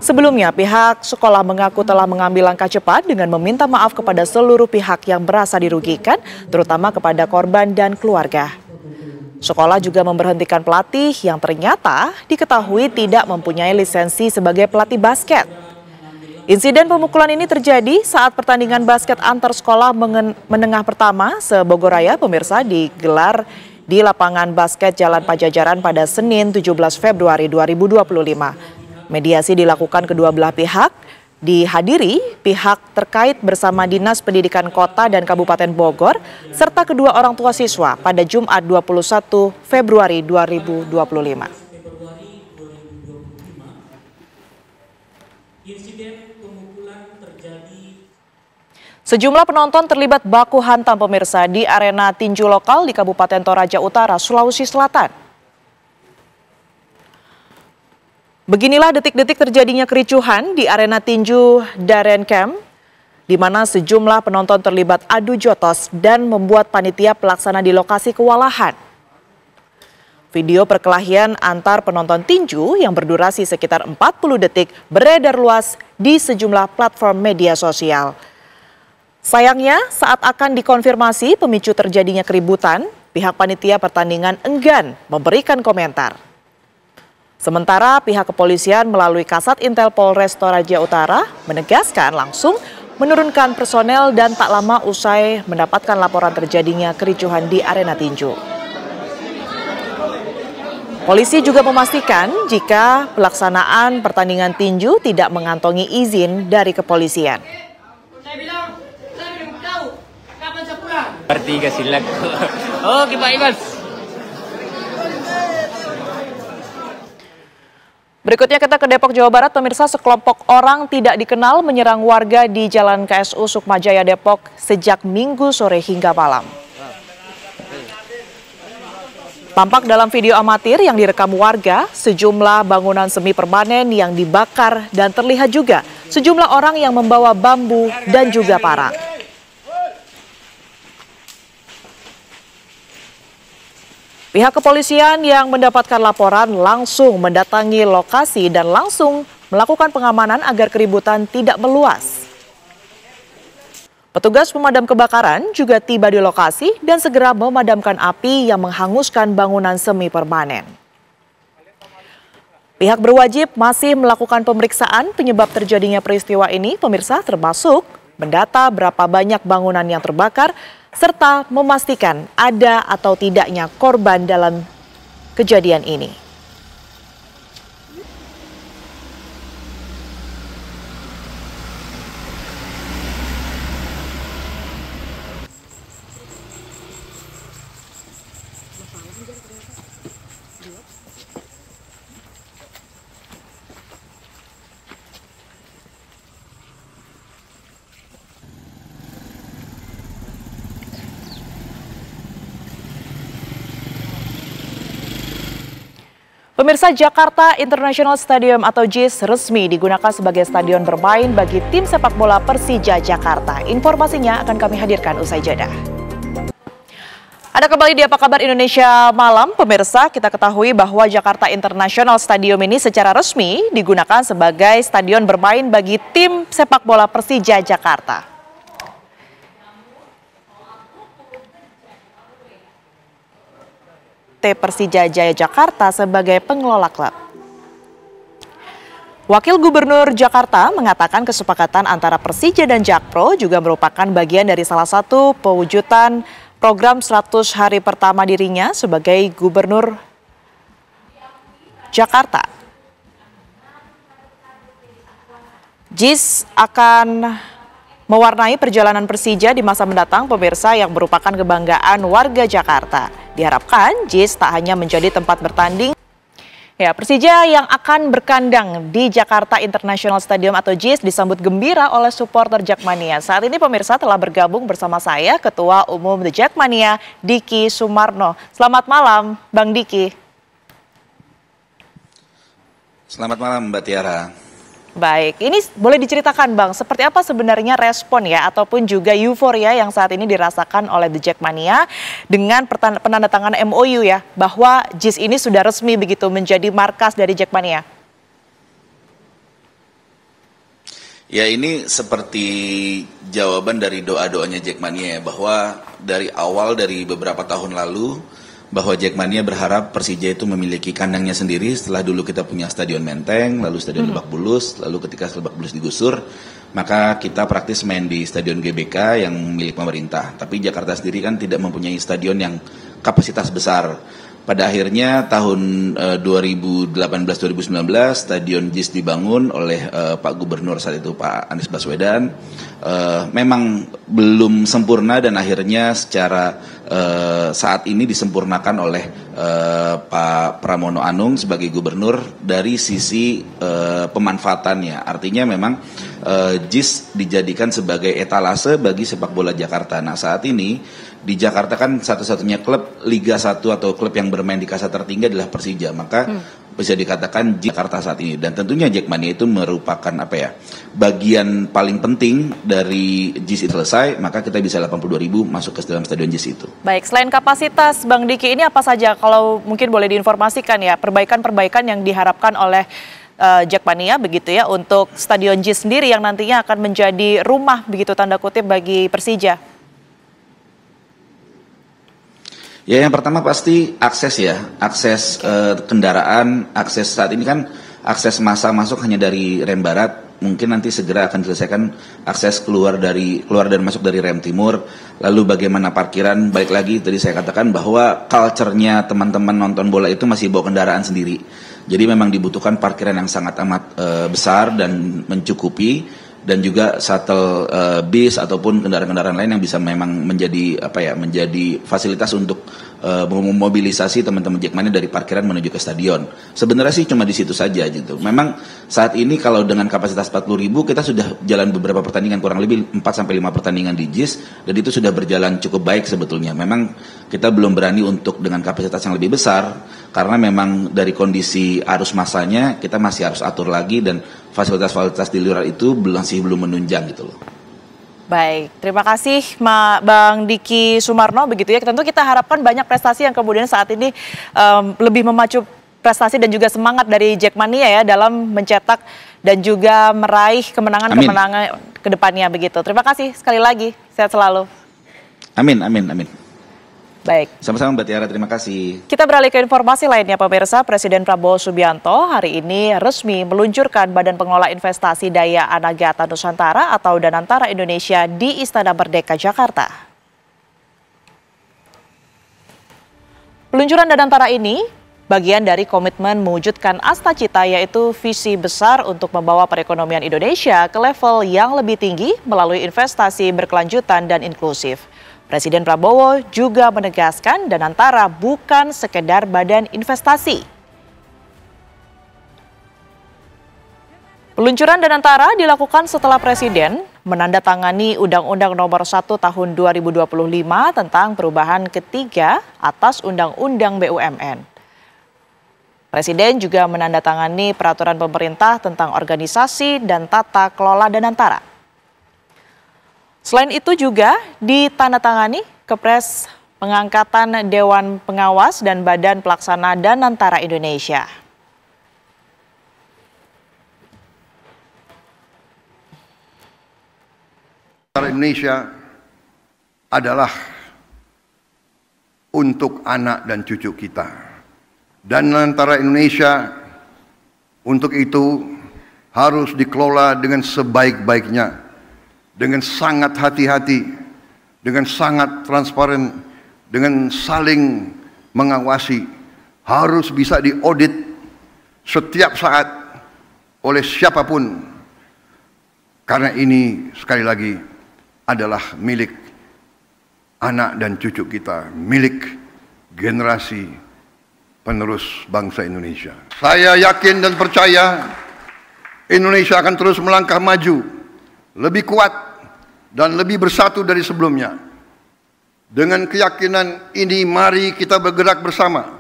S2: Sebelumnya, pihak sekolah mengaku telah mengambil langkah cepat dengan meminta maaf kepada seluruh pihak yang merasa dirugikan, terutama kepada korban dan keluarga. Sekolah juga memberhentikan pelatih yang ternyata diketahui tidak mempunyai lisensi sebagai pelatih basket. Insiden pemukulan ini terjadi saat pertandingan basket antar sekolah menengah pertama se-Bogoraya pemirsa digelar di lapangan basket Jalan Pajajaran pada Senin 17 Februari 2025. Mediasi dilakukan kedua belah pihak, dihadiri pihak terkait bersama Dinas Pendidikan Kota dan Kabupaten Bogor, serta kedua orang tua siswa pada Jumat 21 Februari 2025. Sejumlah penonton terlibat baku hantam pemirsa di arena tinju lokal di Kabupaten Toraja Utara, Sulawesi Selatan. Beginilah detik-detik terjadinya kericuhan di arena tinju Darencamp, di mana sejumlah penonton terlibat adu jotos dan membuat panitia pelaksana di lokasi kewalahan. Video perkelahian antar penonton tinju yang berdurasi sekitar 40 detik beredar luas di sejumlah platform media sosial. Sayangnya, saat akan dikonfirmasi pemicu terjadinya keributan, pihak panitia pertandingan enggan memberikan komentar. Sementara pihak kepolisian melalui Kasat Intel Polres Toraja Utara menegaskan langsung menurunkan personel dan tak lama usai mendapatkan laporan terjadinya kericuhan di arena tinju. Polisi juga memastikan jika pelaksanaan pertandingan tinju tidak mengantongi izin dari kepolisian.
S4: Bertiga silak. Oke Pak Imas.
S2: Berikutnya kita ke Depok, Jawa Barat. Pemirsa, sekelompok orang tidak dikenal menyerang warga di Jalan KSU Sukmajaya, Depok sejak Minggu sore hingga malam. Tampak dalam video amatir yang direkam warga, sejumlah bangunan semi permanen yang dibakar dan terlihat juga sejumlah orang yang membawa bambu dan juga parang. Pihak kepolisian yang mendapatkan laporan langsung mendatangi lokasi dan langsung melakukan pengamanan agar keributan tidak meluas. Petugas pemadam kebakaran juga tiba di lokasi dan segera memadamkan api yang menghanguskan bangunan semi permanen. Pihak berwajib masih melakukan pemeriksaan penyebab terjadinya peristiwa ini, pemirsa, termasuk mendata berapa banyak bangunan yang terbakar, serta memastikan ada atau tidaknya korban dalam kejadian ini. Pemirsa, Jakarta International Stadium atau JIS resmi digunakan sebagai stadion bermain bagi tim sepak bola Persija Jakarta. Informasinya akan kami hadirkan usai jeda. Ada kembali di Apa Kabar Indonesia Malam, pemirsa. Kita ketahui bahwa Jakarta International Stadium ini secara resmi digunakan sebagai stadion bermain bagi tim sepak bola Persija Jakarta. Persija Jaya Jakarta sebagai pengelola klub. Wakil Gubernur Jakarta mengatakan kesepakatan antara Persija dan Jakpro juga merupakan bagian dari salah satu pewujudan program 100 hari pertama dirinya sebagai Gubernur Jakarta. JIS akan mewarnai perjalanan Persija di masa mendatang, pemirsa, yang merupakan kebanggaan warga Jakarta. Diharapkan JIS tak hanya menjadi tempat bertanding. Ya, Persija yang akan berkandang di Jakarta International Stadium atau JIS disambut gembira oleh supporter Jakmania. Saat ini pemirsa telah bergabung bersama saya Ketua Umum The Jakmania, Diki Sumarno. Selamat malam, Bang Diki.
S8: Selamat malam, Mbak Tiara.
S2: Baik, ini boleh diceritakan Bang, seperti apa sebenarnya respon ya ataupun juga euforia yang saat ini dirasakan oleh The Jakmania dengan penandatanganan MOU ya, bahwa JIS ini sudah resmi begitu menjadi markas dari Jakmania?
S8: Ya, ini seperti jawaban dari doa-doanya Jakmania ya, bahwa dari awal, dari beberapa tahun lalu, bahwa Jakmania berharap Persija itu memiliki kandangnya sendiri setelah dulu kita punya Stadion Menteng, lalu Stadion Lebak Bulus, lalu ketika Lebak Bulus digusur, maka kita praktis main di Stadion GBK yang milik pemerintah. Tapi Jakarta sendiri kan tidak mempunyai stadion yang kapasitas besar. Pada akhirnya tahun 2018-2019 Stadion JIS dibangun oleh Pak Gubernur saat itu, Pak Anies Baswedan. Memang belum sempurna dan akhirnya secara saat ini disempurnakan oleh Pak Pramono Anung sebagai gubernur dari sisi pemanfaatannya. Artinya memang JIS dijadikan sebagai etalase bagi sepak bola Jakarta. Nah, saat ini di Jakarta kan satu-satunya klub Liga 1 atau klub yang bermain di kasta tertinggi adalah Persija. Maka bisa dikatakan Jakarta saat ini, dan tentunya Jakmania itu merupakan bagian paling penting dari JIS itu selesai, maka kita bisa 82.000 masuk ke dalam stadion JIS itu.
S2: Baik, selain kapasitas Bang Diki, ini apa saja kalau mungkin boleh diinformasikan ya perbaikan-perbaikan yang diharapkan oleh Jakmania begitu ya untuk stadion JIS sendiri yang nantinya akan menjadi rumah begitu tanda kutip bagi Persija?
S8: Ya, yang pertama pasti akses ya, akses kendaraan, akses saat ini kan akses massa masuk hanya dari rem barat, mungkin nanti segera akan diselesaikan akses keluar dan masuk dari rem timur. Lalu bagaimana parkiran, balik lagi tadi saya katakan bahwa culture-nya teman-teman nonton bola itu masih bawa kendaraan sendiri. Jadi memang dibutuhkan parkiran yang sangat amat besar dan mencukupi, dan juga shuttle bis ataupun kendaraan-kendaraan lain yang bisa memang menjadi menjadi fasilitas untuk memobilisasi teman-teman Jackmania dari parkiran menuju ke stadion. Sebenarnya sih cuma di situ saja gitu. Memang saat ini kalau dengan kapasitas 40.000 kita sudah jalan beberapa pertandingan, kurang lebih 4-5 pertandingan di JIS, dan itu sudah berjalan cukup baik sebetulnya. Memang kita belum berani untuk dengan kapasitas yang lebih besar karena memang dari kondisi arus massanya kita masih harus atur lagi, dan fasilitas-fasilitas di luar itu masih belum menunjang gitu loh.
S2: Baik, terima kasih Bang Diki Sumarno, begitu ya. Tentu kita harapkan banyak prestasi yang kemudian saat ini lebih memacu prestasi dan juga semangat dari Jackmania ya dalam mencetak dan juga meraih kemenangan-kemenangan ke depannya begitu. Terima kasih sekali lagi, sehat selalu.
S8: Amin.
S2: Baik.
S8: Sama-sama Mbak Tiara, terima kasih.
S2: Kita beralih ke informasi lainnya pemirsa. Presiden Prabowo Subianto hari ini resmi meluncurkan Badan Pengelola Investasi Daya Anagata Nusantara atau Danantara Indonesia di Istana Merdeka, Jakarta. Peluncuran Danantara ini bagian dari komitmen mewujudkan Astacita, yaitu visi besar untuk membawa perekonomian Indonesia ke level yang lebih tinggi melalui investasi berkelanjutan dan inklusif. Presiden Prabowo juga menegaskan Danantara bukan sekedar badan investasi. Peluncuran Danantara dilakukan setelah Presiden menandatangani Undang-Undang Nomor 1 Tahun 2025 tentang perubahan ketiga atas Undang-Undang BUMN. Presiden juga menandatangani peraturan pemerintah tentang organisasi dan tata kelola Danantara. Selain itu juga ditandatangani Kepres pengangkatan Dewan Pengawas dan Badan Pelaksana Danantara Indonesia.
S9: Danantara Indonesia adalah untuk anak dan cucu kita. Danantara Indonesia untuk itu harus dikelola dengan sebaik-baiknya, dengan sangat hati-hati, dengan sangat transparan, dengan saling mengawasi, harus bisa diaudit setiap saat oleh siapapun. Karena ini sekali lagi adalah milik anak dan cucu kita, milik generasi penerus bangsa Indonesia. Saya yakin dan percaya Indonesia akan terus melangkah maju, lebih kuat dan lebih bersatu dari sebelumnya. Dengan keyakinan ini mari kita bergerak bersama,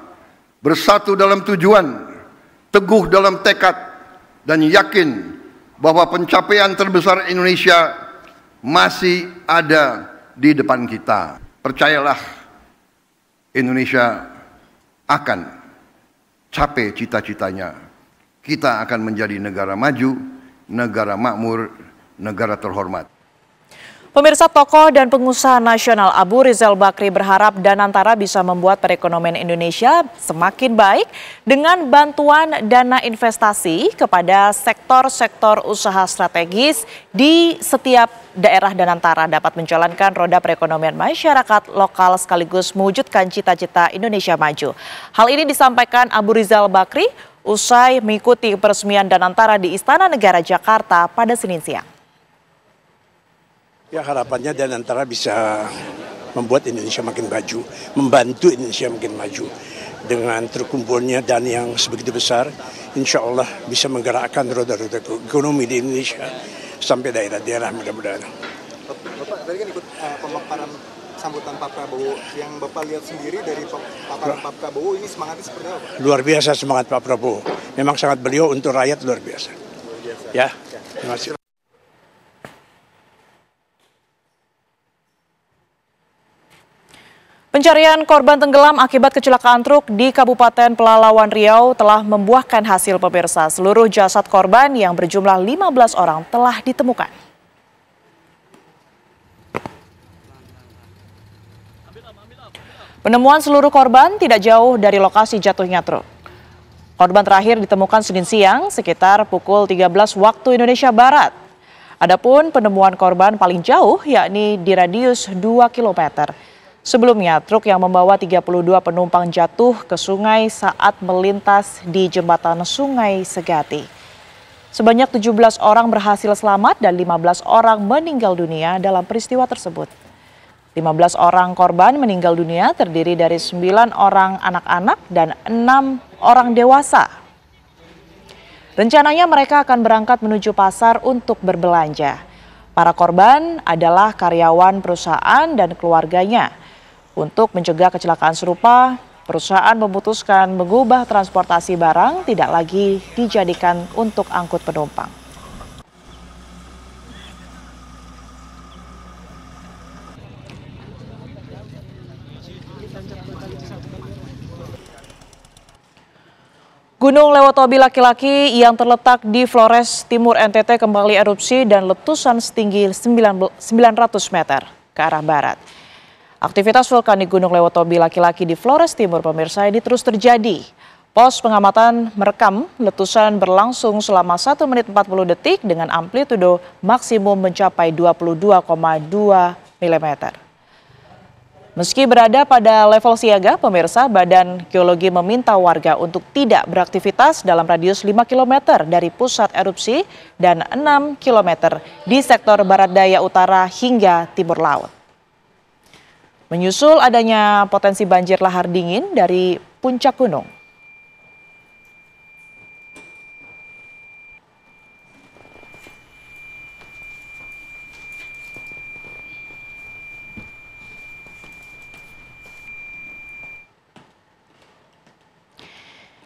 S9: bersatu dalam tujuan, teguh dalam tekad, dan yakin bahwa pencapaian terbesar Indonesia masih ada di depan kita. Percayalah, Indonesia akan capai cita-citanya. Kita akan menjadi negara maju, negara makmur, negara terhormat.
S2: Pemirsa, tokoh dan pengusaha nasional Abu Rizal Bakri berharap Danantara bisa membuat perekonomian Indonesia semakin baik dengan bantuan dana investasi kepada sektor-sektor usaha strategis di setiap daerah. Danantara dapat menjalankan roda perekonomian masyarakat lokal sekaligus mewujudkan cita-cita Indonesia maju. Hal ini disampaikan Abu Rizal Bakri usai mengikuti peresmian Danantara di Istana Negara Jakarta pada Senin siang.
S12: Ya, harapannya Danantara bisa membuat Indonesia makin maju, membantu Indonesia makin maju. Dengan terkumpulnya dana yang sebegitu besar, insya Allah bisa menggerakkan roda-roda ekonomi di Indonesia sampai daerah-daerah mudah-mudahan.
S23: Bapak tadi kan ikut pemaparan sambutan Pak Prabowo, yang Bapak lihat sendiri dari paparan Pak Prabowo ini semangatnya seperti apa?
S12: Luar biasa semangat Pak Prabowo, memang sangat beliau untuk rakyat luar biasa. Ya, terima kasih.
S2: Pencarian korban tenggelam akibat kecelakaan truk di Kabupaten Pelalawan Riau telah membuahkan hasil pemirsa. Seluruh jasad korban yang berjumlah 15 orang telah ditemukan. Penemuan seluruh korban tidak jauh dari lokasi jatuhnya truk. Korban terakhir ditemukan Senin siang sekitar pukul 13 waktu Indonesia Barat. Adapun penemuan korban paling jauh yakni di radius 2 km. Sebelumnya, truk yang membawa 32 penumpang jatuh ke sungai saat melintas di jembatan Sungai Segati. Sebanyak 17 orang berhasil selamat dan 15 orang meninggal dunia dalam peristiwa tersebut. 15 orang korban meninggal dunia terdiri dari 9 orang anak-anak dan 6 orang dewasa. Rencananya mereka akan berangkat menuju pasar untuk berbelanja. Para korban adalah karyawan perusahaan dan keluarganya. Untuk mencegah kecelakaan serupa, perusahaan memutuskan mengubah transportasi barang tidak lagi dijadikan untuk angkut penumpang. Gunung Lewotobi laki-laki yang terletak di Flores Timur NTT kembali erupsi dan letusan setinggi 900 meter ke arah barat. Aktivitas vulkanik Gunung Lewotobi laki-laki di Flores Timur pemirsa ini terus terjadi. Pos pengamatan merekam letusan berlangsung selama 1 menit 40 detik dengan amplitudo maksimum mencapai 22,2 mm. Meski berada pada level siaga, pemirsa, Badan Geologi meminta warga untuk tidak beraktivitas dalam radius 5 km dari pusat erupsi dan 6 km di sektor barat daya utara hingga timur laut. Menyusul adanya potensi banjir lahar dingin dari puncak gunung.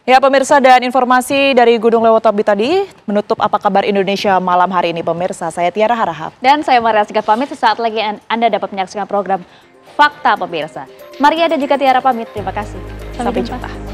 S2: Ya pemirsa, dan informasi dari Gunung Lewotobi tadi menutup Apa Kabar Indonesia malam hari ini pemirsa. Saya Tiara Harahap.
S1: Dan saya Maria Sigat pamit, sesaat lagi Anda dapat menyaksikan program Fakta pemirsa. Maria dan juga Tiara pamit, terima kasih. Sampai jumpa.